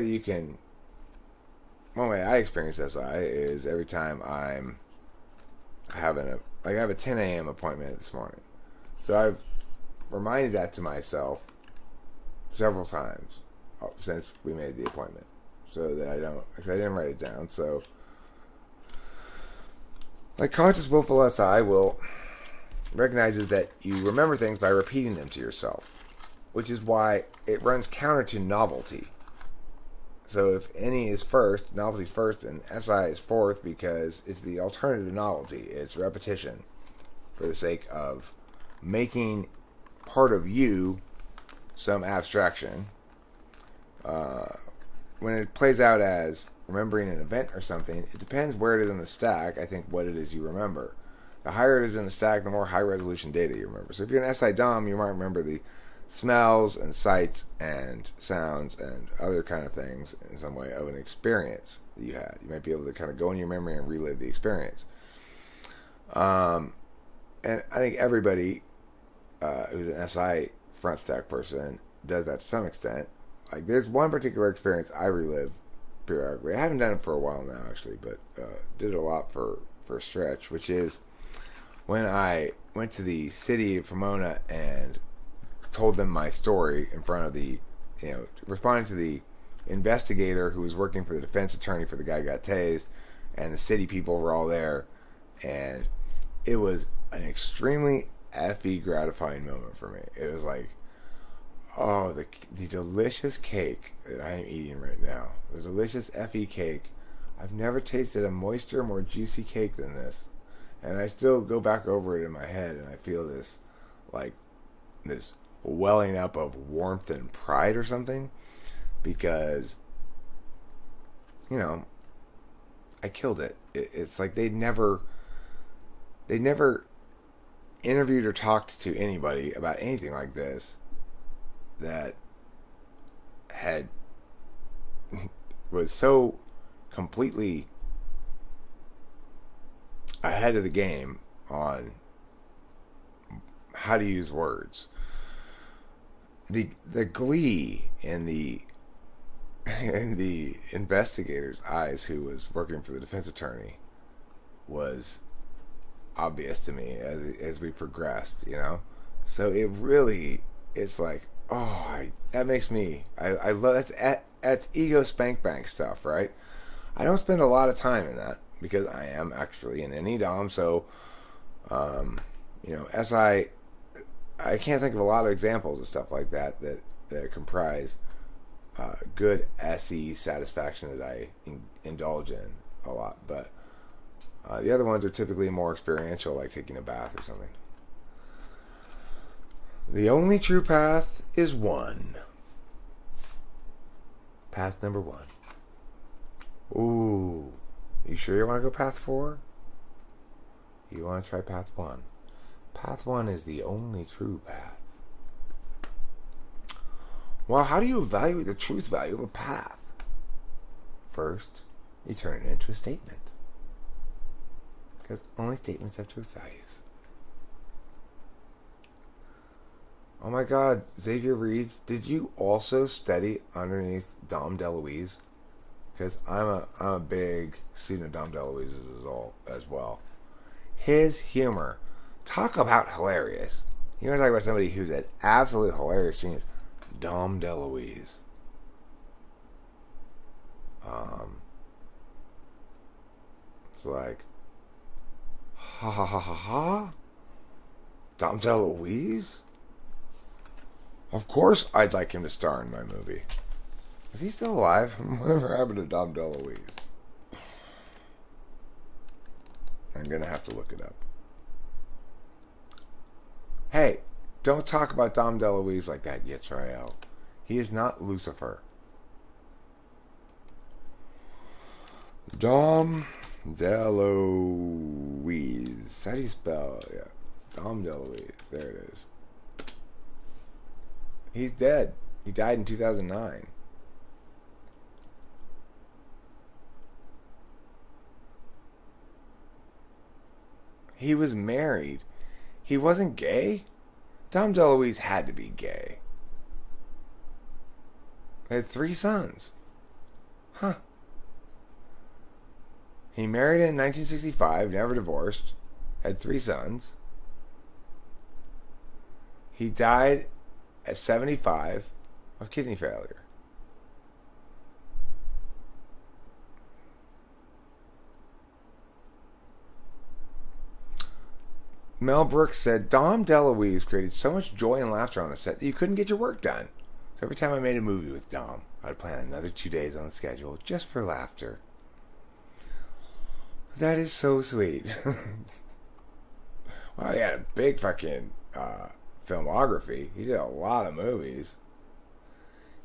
I experience SI is every time I'm having like I have a 10 a.m. appointment this morning. So I've reminded that to myself several times since we made the appointment, so that I didn't write it down. So, like conscious willful SI will recognizes that you remember things by repeating them to yourself, which is why it runs counter to novelty. So if NE is first, novelty is first, and SI is fourth because it's the alternative to novelty. It's repetition for the sake of making part of you some abstraction. When it plays out as remembering an event or something, it depends where it is in the stack, I think, what it is you remember. The higher it is in the stack, the more high-resolution data you remember. So if you're an SI DOM, you might remember the smells and sights and sounds and other kind of things in some way of an experience that you had. You might be able to kind of go in your memory and relive the experience. And I think everybody who's an SI front stack person does that to some extent. Like there's one particular experience I relive periodically. I haven't done it for a while now, actually, but did it a lot for a stretch, which is when I went to the city of Pomona and told them my story in front of the, responding to the investigator who was working for the defense attorney for the guy who got tased, and the city people were all there, and it was an extremely effing gratifying moment for me. It was like, oh, the delicious cake that I am eating right now, the delicious effie cake. I've never tasted a moister, more juicy cake than this. And I still go back over it in my head, and I feel this, like, this welling up of warmth and pride or something, because, I killed it. It's like they never interviewed or talked to anybody about anything like this that was so completely ahead of the game on how to use words. The glee in the investigator's eyes, who was working for the defense attorney, was obvious to me as we progressed. So it's like, that makes me. I love that's ego spank bank stuff, right? I don't spend a lot of time in that because I am actually an NE DOM. So, SI. I can't think of a lot of examples of stuff like that comprise good SE satisfaction that I indulge in a lot. But the other ones are typically more experiential, like taking a bath or something. The only true path is one. Path number 1. Ooh. You sure you want to go path 4? You want to try path 1? Path 1 is the only true path. Well, how do you evaluate the truth value of a path? First, you turn it into a statement, because only statements have truth values. Oh my God, Xavier Reeds, did you also study underneath Dom DeLuise? Because I'm a big student of Dom DeLuise's as well. His humor, talk about hilarious. You want to talk about somebody who's an absolute hilarious genius. Dom DeLuise. It's like, ha ha ha ha ha. Dom DeLuise? Of course I'd like him to star in my movie. Is he still alive? Whatever happened to Dom DeLuise? I'm going to have to look it up. Hey, don't talk about Dom DeLuise like that, Yitzrael. He is not Lucifer. Dom DeLuise. How do you spell it? Yeah. Dom DeLuise. There it is. He's dead. He died in 2009. He was married. He wasn't gay? Dom DeLuise had to be gay. They had 3 sons. Huh. He married in 1965, never divorced. had 3 sons. He died at 75 of kidney failure. Mel Brooks said, Dom DeLuise created so much joy and laughter on the set that you couldn't get your work done. So every time I made a movie with Dom, I'd plan another 2 days on the schedule just for laughter. That is so sweet. Well, he had a big fucking filmography. He did a lot of movies.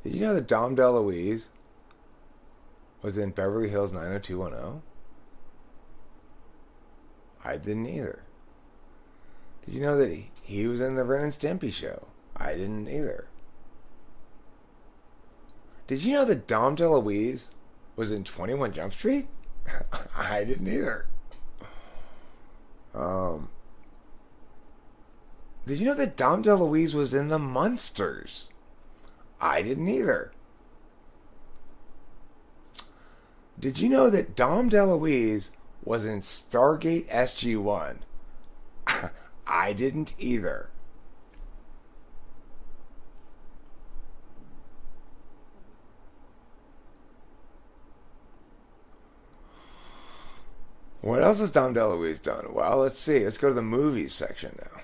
Did you know that Dom DeLuise was in Beverly Hills 90210? I didn't either. Did you know that he was in the Ren and Stimpy show? I didn't either. Did you know that Dom DeLuise was in 21 Jump Street? I didn't either. Did you know that Dom DeLuise was in the Munsters? I didn't either. Did you know that Dom DeLuise was in Stargate SG-1? I didn't either. What else has Dom DeLuise done? Well, let's see. Let's go to the movies section now.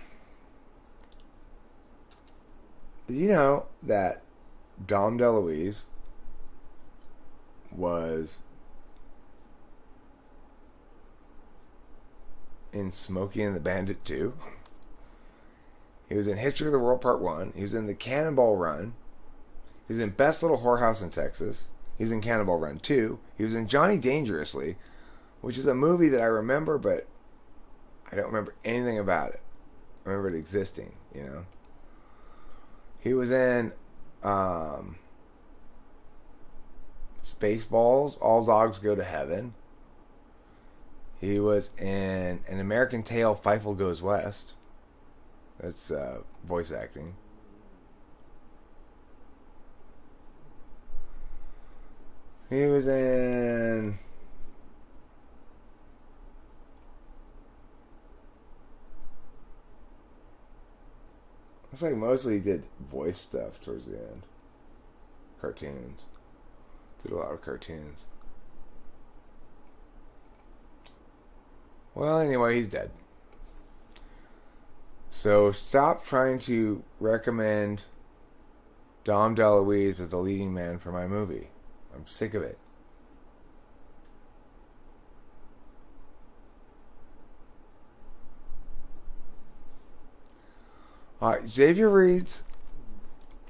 Did you know that Dom DeLuise was in Smokey and the Bandit 2? He was in History of the World Part 1. He was in The Cannonball Run. He was in Best Little Whorehouse in Texas. He was in Cannonball Run 2. He was in Johnny Dangerously, which is a movie that I remember, but I don't remember anything about it. I remember it existing, you know. He was in Spaceballs, All Dogs Go to Heaven. He was in An American Tail, Fievel Goes West. That's voice acting. He was in... Looks like mostly he did voice stuff towards the end. Cartoons. Did a lot of cartoons. Well, anyway, he's dead. So stop trying to recommend Dom DeLuise as the leading man for my movie. I'm sick of it. Alright, Xavier reads,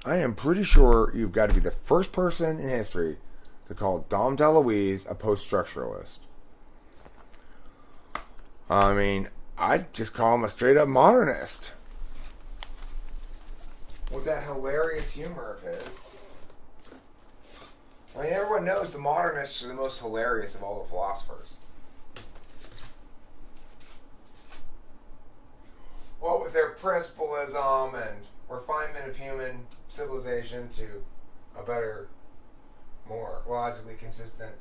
I am pretty sure you've got to be the first person in history to call Dom DeLuise a post-structuralist. I mean, I'd just call him a straight-up modernist. With that hilarious humor of his. I mean, everyone knows the modernists are the most hilarious of all the philosophers. Well, with their principalism and refinement of human civilization to a better, more logically consistent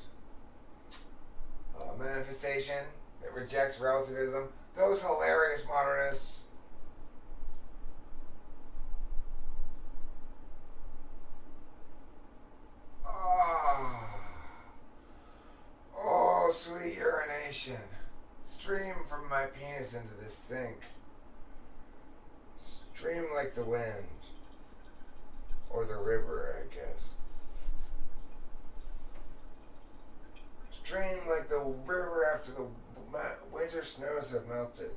manifestation that rejects relativism, those hilarious modernists. Oh, sweet urination. Stream from my penis into this sink. Stream like the wind. Or the river, I guess. Stream like the river after the winter snows have melted.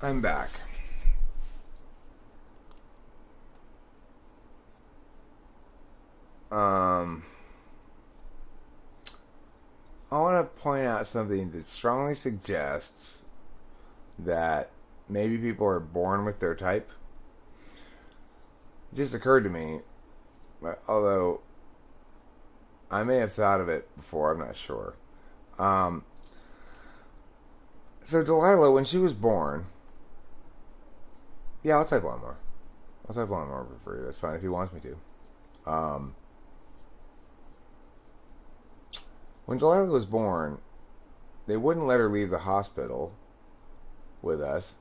I'm back. I want to point out something that strongly suggests that maybe people are born with their type. It just occurred to me, although I may have thought of it before, I'm not sure. So Delilah, when she was born, yeah, I'll type lawnmower. I'll type lawnmower for free. That's fine if he wants me to. When Delilah was born, they wouldn't let her leave the hospital with us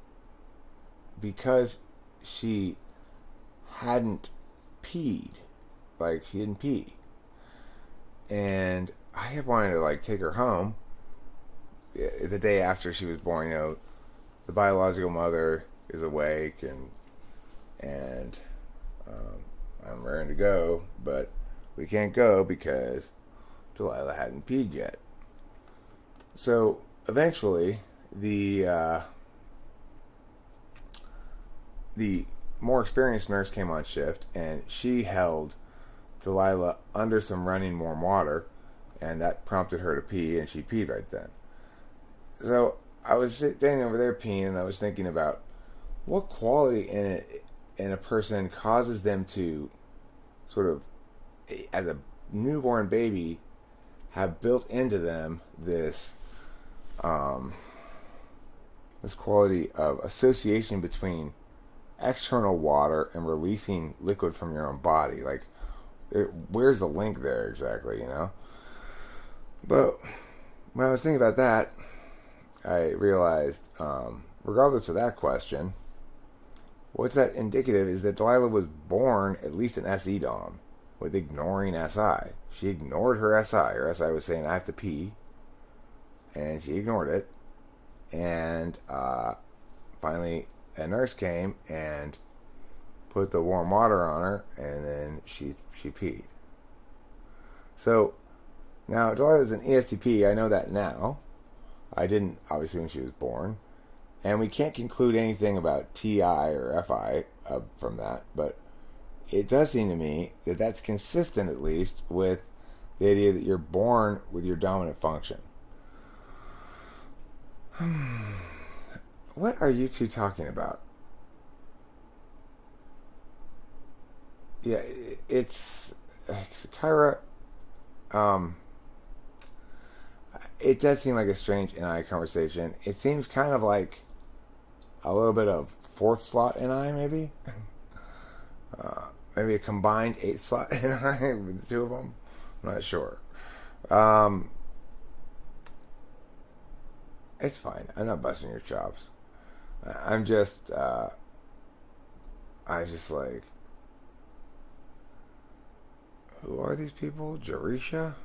because she hadn't peed. Like, she didn't pee. And I kept wanting to, like, take her home the day after she was born. You know, the biological mother is awake and I'm raring to go, but we can't go because Delilah hadn't peed yet. So eventually, the more experienced nurse came on shift, and she held Delilah under some running warm water, and that prompted her to pee, and she peed right then. So I was standing over there peeing, and I was thinking about what quality in a person causes them to sort of, as a newborn baby, have built into them this quality of association between external water and releasing liquid from your own body. Like, where's the link there exactly, you know? But when I was thinking about that, I realized, regardless of that question, what's that indicative is that Delilah was born at least an SE dom with ignoring SI. She ignored her SI. Her SI was saying, I have to pee. And she ignored it. And finally, a nurse came and put the warm water on her, and then she peed. So, now, Delilah's an ESTP. I know that now. I didn't, obviously, when she was born. And we can't conclude anything about TI or FI from that, but it does seem to me that that's consistent, at least, with the idea that you're born with your dominant function. What are you two talking about? Yeah, it's Kyra. It does seem like a strange NI conversation. It seems kind of like a little bit of fourth slot NI, maybe. Maybe a combined 8 slot NI with the two of them. I'm not sure. It's fine. I'm not busting your chops. I'm just, I just like, who are these people? Jarisha?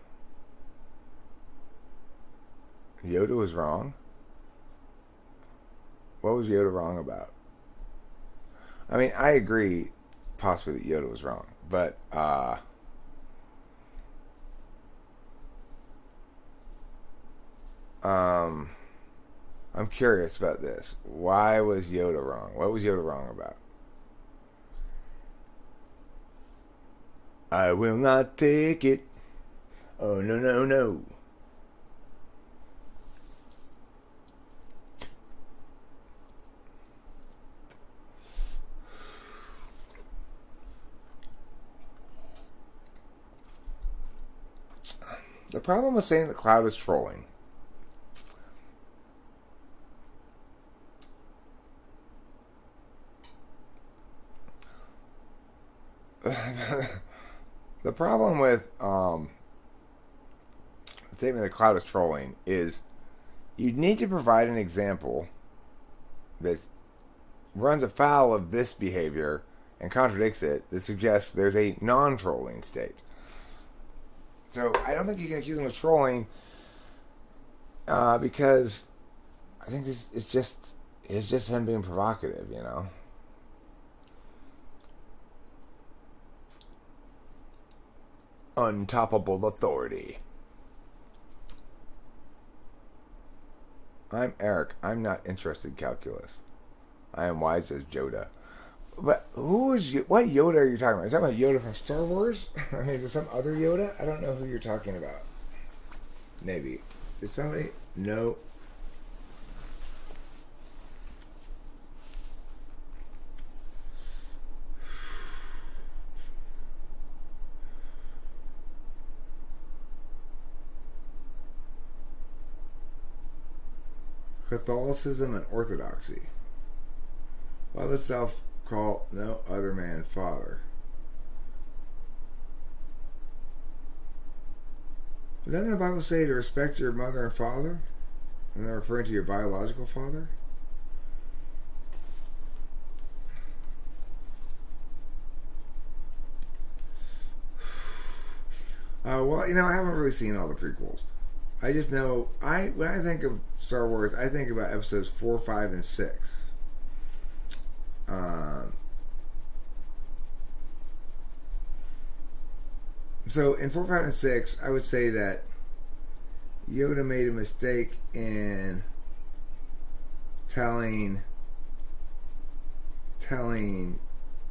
Yoda was wrong? What was Yoda wrong about? I mean, I agree possibly that Yoda was wrong, but I'm curious about this. Why was Yoda wrong? What was Yoda wrong about? I will not take it. Oh, no, no, no. The problem with saying the cloud is trolling the problem with statement the cloud is trolling is you need to provide an example that runs afoul of this behavior and contradicts it, that suggests there's a non-trolling state. So I don't think you can accuse him of trolling because I think it's just him being provocative, you know. Untoppable authority. I'm Eric. I'm not interested in calculus. I am wise, says Yoda. But who is what Yoda are you talking about? Are you talking about Yoda from Star Wars? I mean, is there some other Yoda? I don't know who you're talking about. Maybe. Is somebody? No. Catholicism and Orthodoxy. Why does self call no other man father? Doesn't the Bible say to respect your mother and father? And they're referring to your biological father? Well, I haven't really seen all the prequels. I just know when I think of Star Wars, I think about episodes 4, 5, and 6. So in 4, 5, and 6, I would say that Yoda made a mistake in telling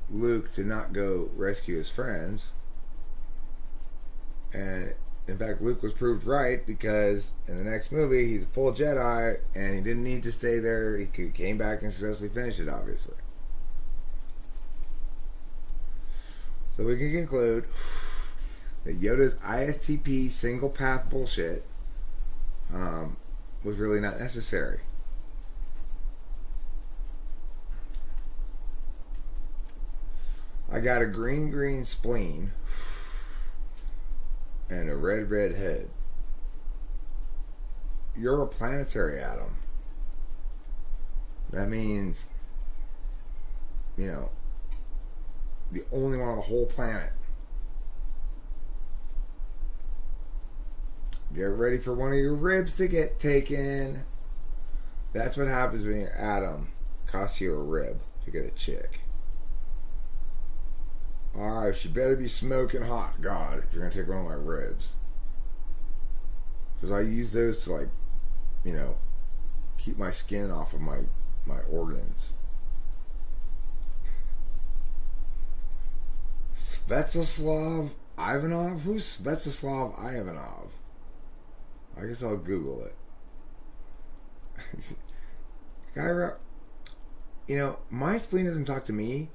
Luke to not go rescue his friends. And in fact, Luke was proved right because in the next movie, he's a full Jedi and he didn't need to stay there. He came back and successfully finished it, obviously. So we can conclude that Yoda's ISTP single path bullshit was really not necessary. I got a green spleen and a red head. You're a planetary atom. That means, the only one on the whole planet. Get ready for one of your ribs to get taken. That's what happens when your atom costs you a rib to get a chick. Alright, she better be smoking hot, God, if you're going to take one of my ribs. Because I use those to, keep my skin off of my organs. Svetoslav Ivanov? Who's Svetoslav Ivanov? I guess I'll Google it. Guy, my spleen doesn't talk to me,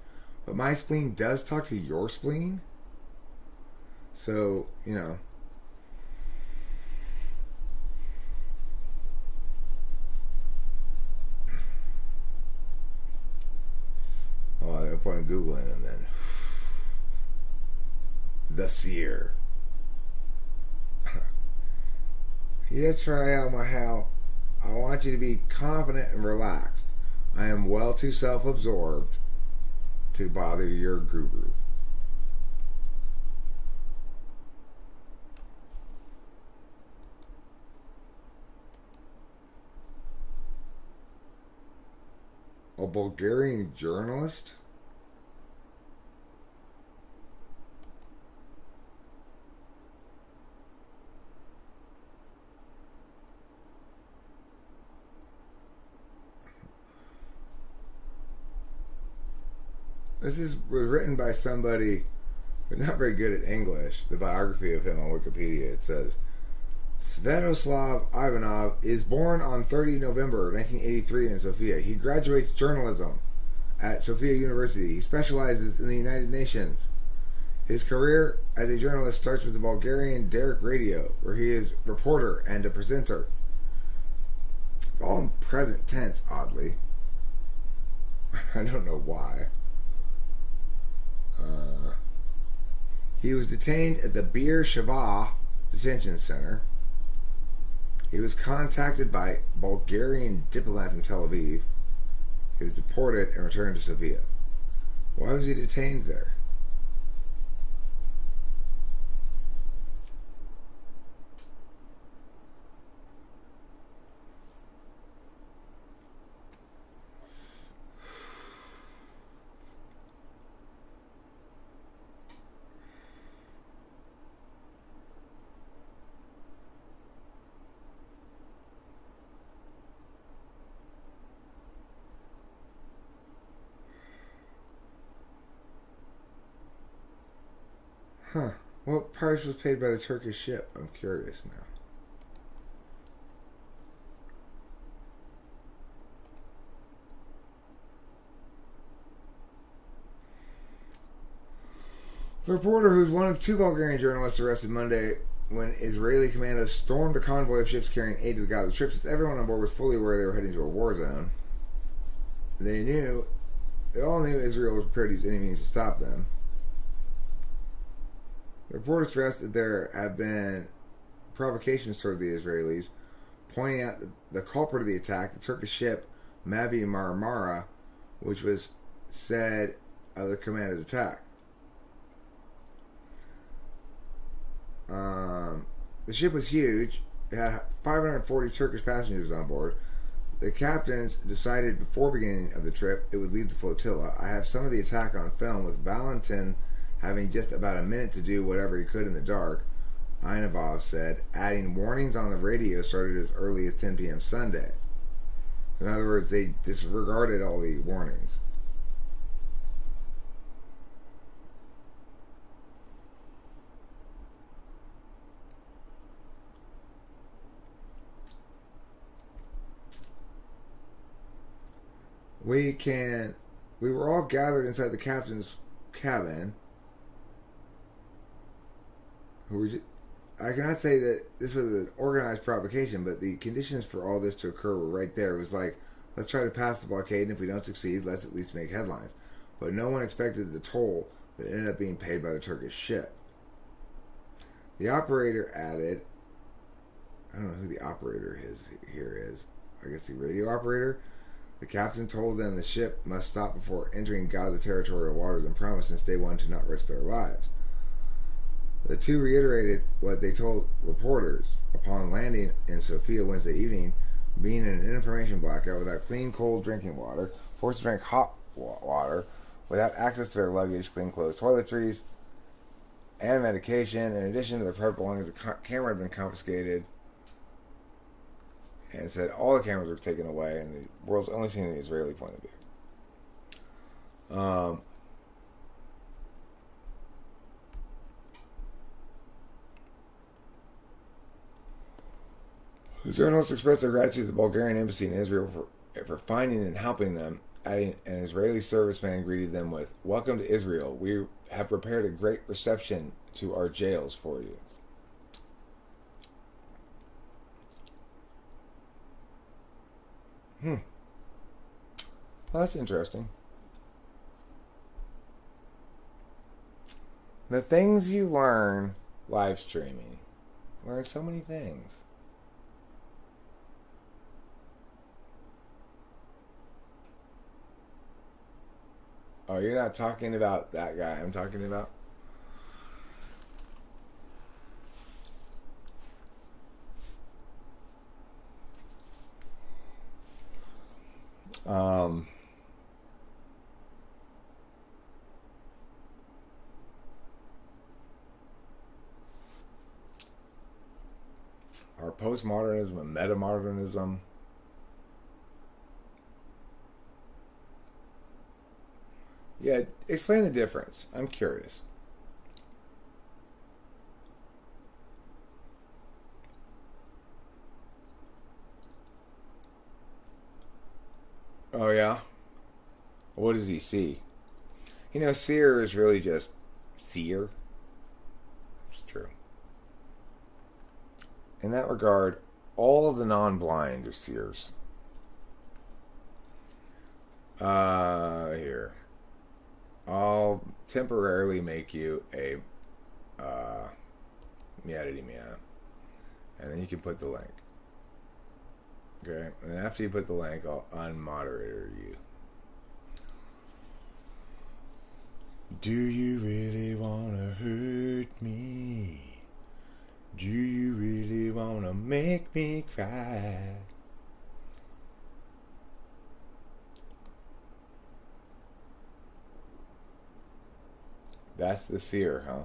but my spleen does talk to your spleen. So, no point in Googling him then. The Seer. Yeah, try out my how. I want you to be confident and relaxed. I am well too self-absorbed to bother your guru. A Bulgarian journalist? This was written by somebody who's not very good at English. The biography of him on Wikipedia, it says, Svetoslav Ivanov is born on 30 November 1983 in Sofia. He graduates journalism at Sofia University. He specializes in the United Nations. His career as a journalist starts with the Bulgarian Derek Radio, where he is reporter and a presenter. It's all in present tense, oddly. I don't know why. He was detained at the Bir Sheva detention center. He was contacted by Bulgarian diplomats in Tel Aviv. He was deported and returned to Sofia. Why was he detained there? Huh. What price was paid by the Turkish ship? I'm curious now. The reporter, who's one of two Bulgarian journalists arrested Monday when Israeli commandos stormed a convoy of ships carrying aid to the Gaza Strip, says everyone on board was fully aware they were heading to a war zone. They all knew Israel was prepared to use any means to stop them. The reporter stressed that there have been provocations toward the Israelis, pointing out the culprit of the attack, the Turkish ship Mavi Marmara, which was said of the commander's attack. The ship was huge. It had 540 Turkish passengers on board. The captains decided before beginning of the trip it would lead the flotilla. I have some of the attack on film, with Valentin having just about a minute to do whatever he could in the dark, Inavov said, adding warnings on the radio started as early as 10 p.m. Sunday. In other words, they disregarded all the warnings. We were all gathered inside the captain's cabin. I cannot say that this was an organized provocation, but the conditions for all this to occur were right there. It was like, let's try to pass the blockade, and if we don't succeed, let's at least make headlines. But no one expected the toll that ended up being paid by the Turkish ship. The operator added, I don't know who the operator here is. I guess the radio operator. The captain told them the ship must stop before entering Gaza territorial waters and promised since day one to not risk their lives. The two reiterated what they told reporters upon landing in Sofia Wednesday evening, being in an information blackout without clean, cold drinking water, forced to drink hot water, without access to their luggage, clean clothes, toiletries, and medication. In addition to their private belongings, the camera had been confiscated, and said all the cameras were taken away, and the world's only seeing the Israeli point of view. The journalists expressed their gratitude to the Bulgarian embassy in Israel for finding and helping them. Adding, an Israeli serviceman greeted them with, "Welcome to Israel. We have prepared a great reception to our jails for you." Well, that's interesting. The things you learn live streaming. Learn so many things. Oh, you're not talking about that guy I'm talking about? Our postmodernism and metamodernism. Yeah, explain the difference. I'm curious. Oh, yeah? What does he see? Seer is really just seer. It's true. In that regard, all of the non-blind are seers. Here. I'll temporarily make you a Mia, and then you can put the link. Okay, and after you put the link, I'll unmoderator you. Do you really wanna hurt me? Do you really wanna make me cry? That's the seer, huh?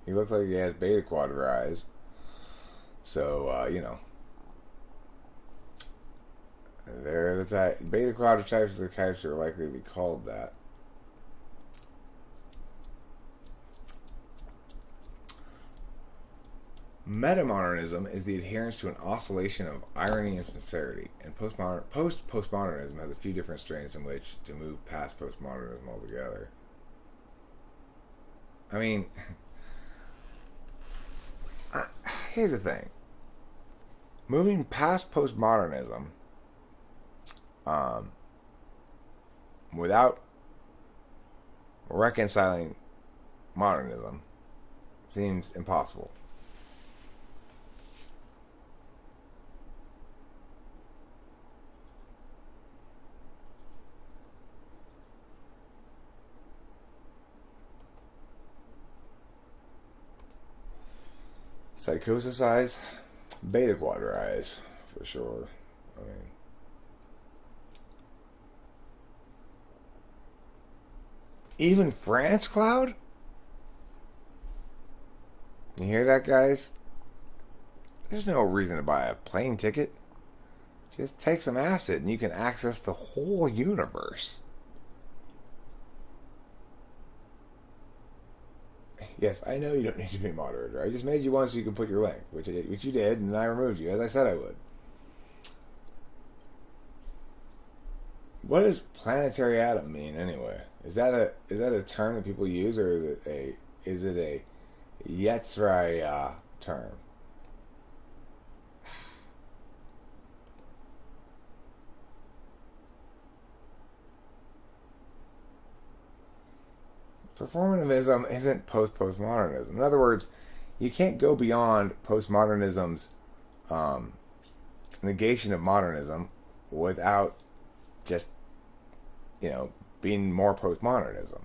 He looks like he has beta quadra eyes. So, they're the type. Beta quadra types are the types that are likely to be called that. Metamodernism is the adherence to an oscillation of irony and sincerity, and postmodernism has a few different strains in which to move past postmodernism altogether. I mean, here's the thing. Moving past postmodernism without reconciling modernism seems impossible. Psychosisize, beta quadrize, for sure. I mean, even France Cloud? You hear that, guys? There's no reason to buy a plane ticket. Just take some acid and you can access the whole universe. Yes, I know you don't need to be moderator. I just made you one so you can put your link, which you did, and I removed you, as I said I would. What does planetary atom mean anyway? Is that a term that people use, or is it a Yetzirah term? Performatism isn't postmodernism. In other words, you can't go beyond postmodernism's negation of modernism without just, being more postmodernism.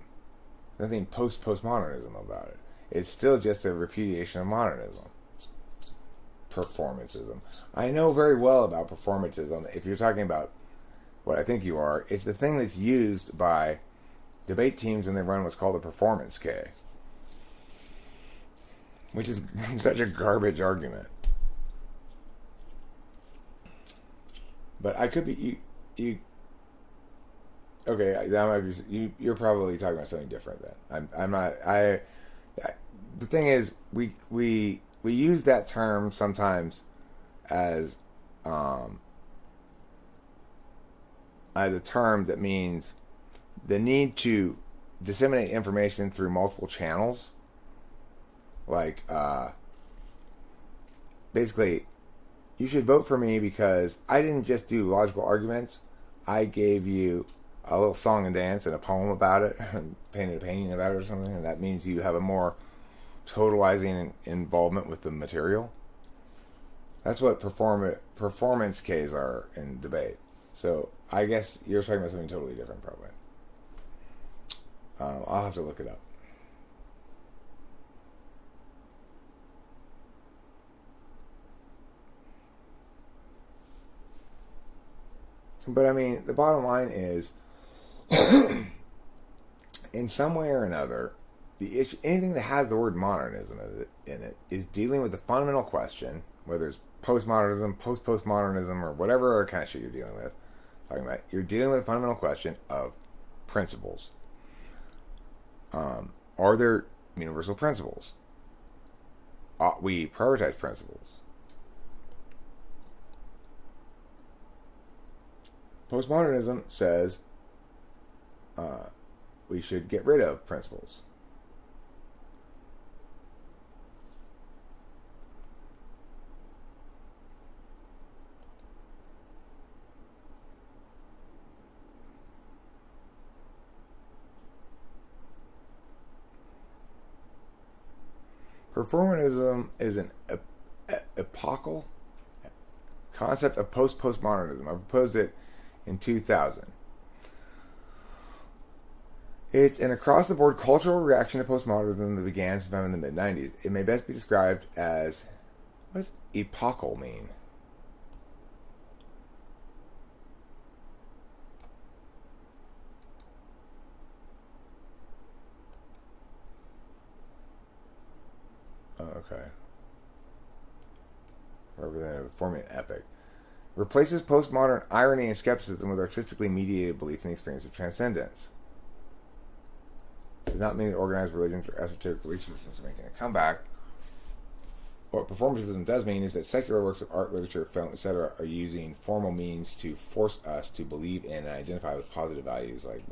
There's nothing postmodernism about it. It's still just a repudiation of modernism. Performancism. I know very well about performantism. If you're talking about what I think you are, it's the thing that's used by debate teams when they run what's called a performance K, which is such a garbage argument. But I could be you. Okay, that might be you're probably talking about something different then. I'm not. The thing is, we use that term sometimes as a term that means the need to disseminate information through multiple channels. Like, basically, you should vote for me because I didn't just do logical arguments. I gave you a little song and dance and a poem about it, and painted a painting about it or something, and that means you have a more totalizing involvement with the material. That's what performance Ks are in debate. So I guess you're talking about something totally different, probably. I'll have to look it up. But I mean, the bottom line is, in some way or another, the issue, anything that has the word modernism in it, is dealing with the fundamental question, whether it's postmodernism, postmodernism, or whatever other kind of shit you're dealing with. You're dealing with the fundamental question of principles. Are there universal principles? We prioritize principles. Postmodernism says we should get rid of principles. Performatism is an epochal concept of postmodernism. I proposed it in 2000. It's an across-the-board cultural reaction to postmodernism that began sometime in the mid-90s. It may best be described as, what does epochal mean? Okay. Representative, forming an epic. Replaces postmodern irony and skepticism with artistically mediated belief in the experience of transcendence. Does not mean that organized religions or esoteric belief systems are making a comeback. what performatism does mean is that secular works of art, literature, film, etc. are using formal means to force us to believe in and identify with positive values like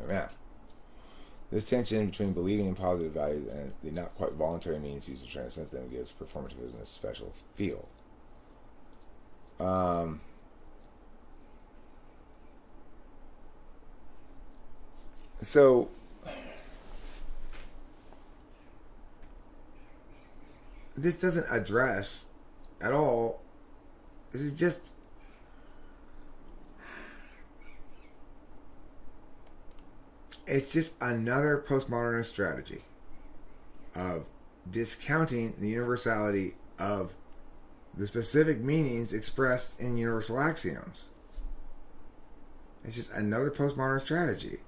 math. This tension between believing in positive values and the not quite voluntary means used to transmit them gives performatism a special feel. So this doesn't address at all. This is just it's just another postmodernist strategy of discounting the universality of the specific meanings expressed in universal axioms. It's just another postmodern strategy.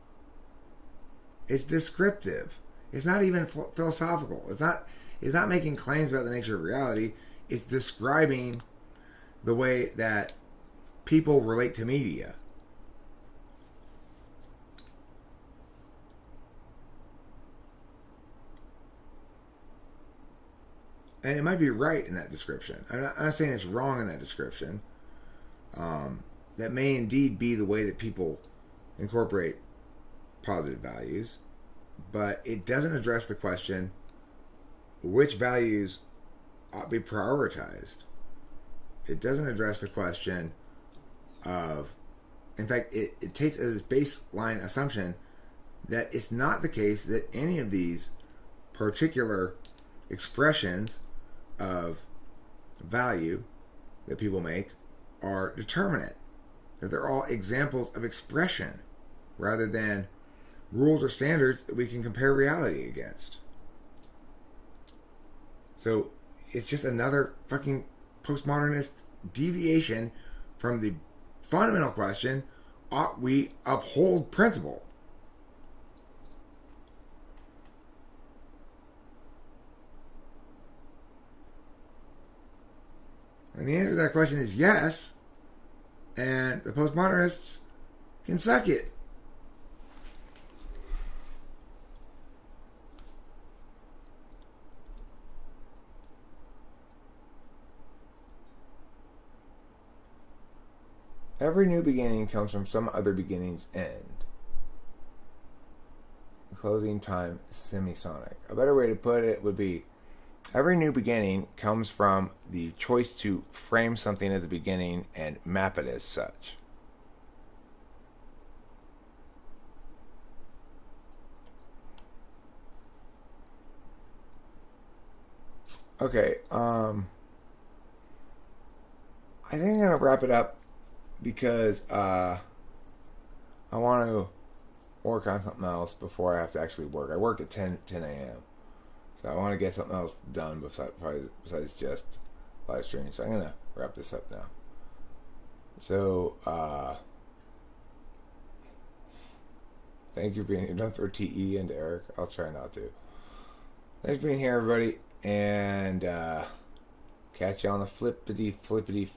It's descriptive. It's not even philosophical. It's not making claims about the nature of reality. It's describing the way that people relate to media. And it might be right in that description. I'm not saying it's wrong in that description. That may indeed be the way that people incorporate positive values, but it doesn't address the question which values ought to be prioritized. It doesn't address the question of, in fact, it takes as baseline assumption that it's not the case that any of these particular expressions of value that people make are determinate, that they're all examples of expression rather than rules or standards that we can compare reality against. So it's just another fucking postmodernist deviation from the fundamental question, ought we uphold principle? And the answer to that question is yes. And the postmodernists can suck it. Every new beginning comes from some other beginning's end. Closing time semisonic. A better way to put it would be, every new beginning comes from the choice to frame something as a beginning and map it as such. Okay, I think I'm going to wrap it up because I want to work on something else before I have to actually work. I work at 10 a.m. So I want to get something else done besides just live streaming. So I'm going to wrap this up now. So, thank you for being here. Don't throw TE into Eric. I'll try not to. Thanks for being here, everybody. And catch you on the flippity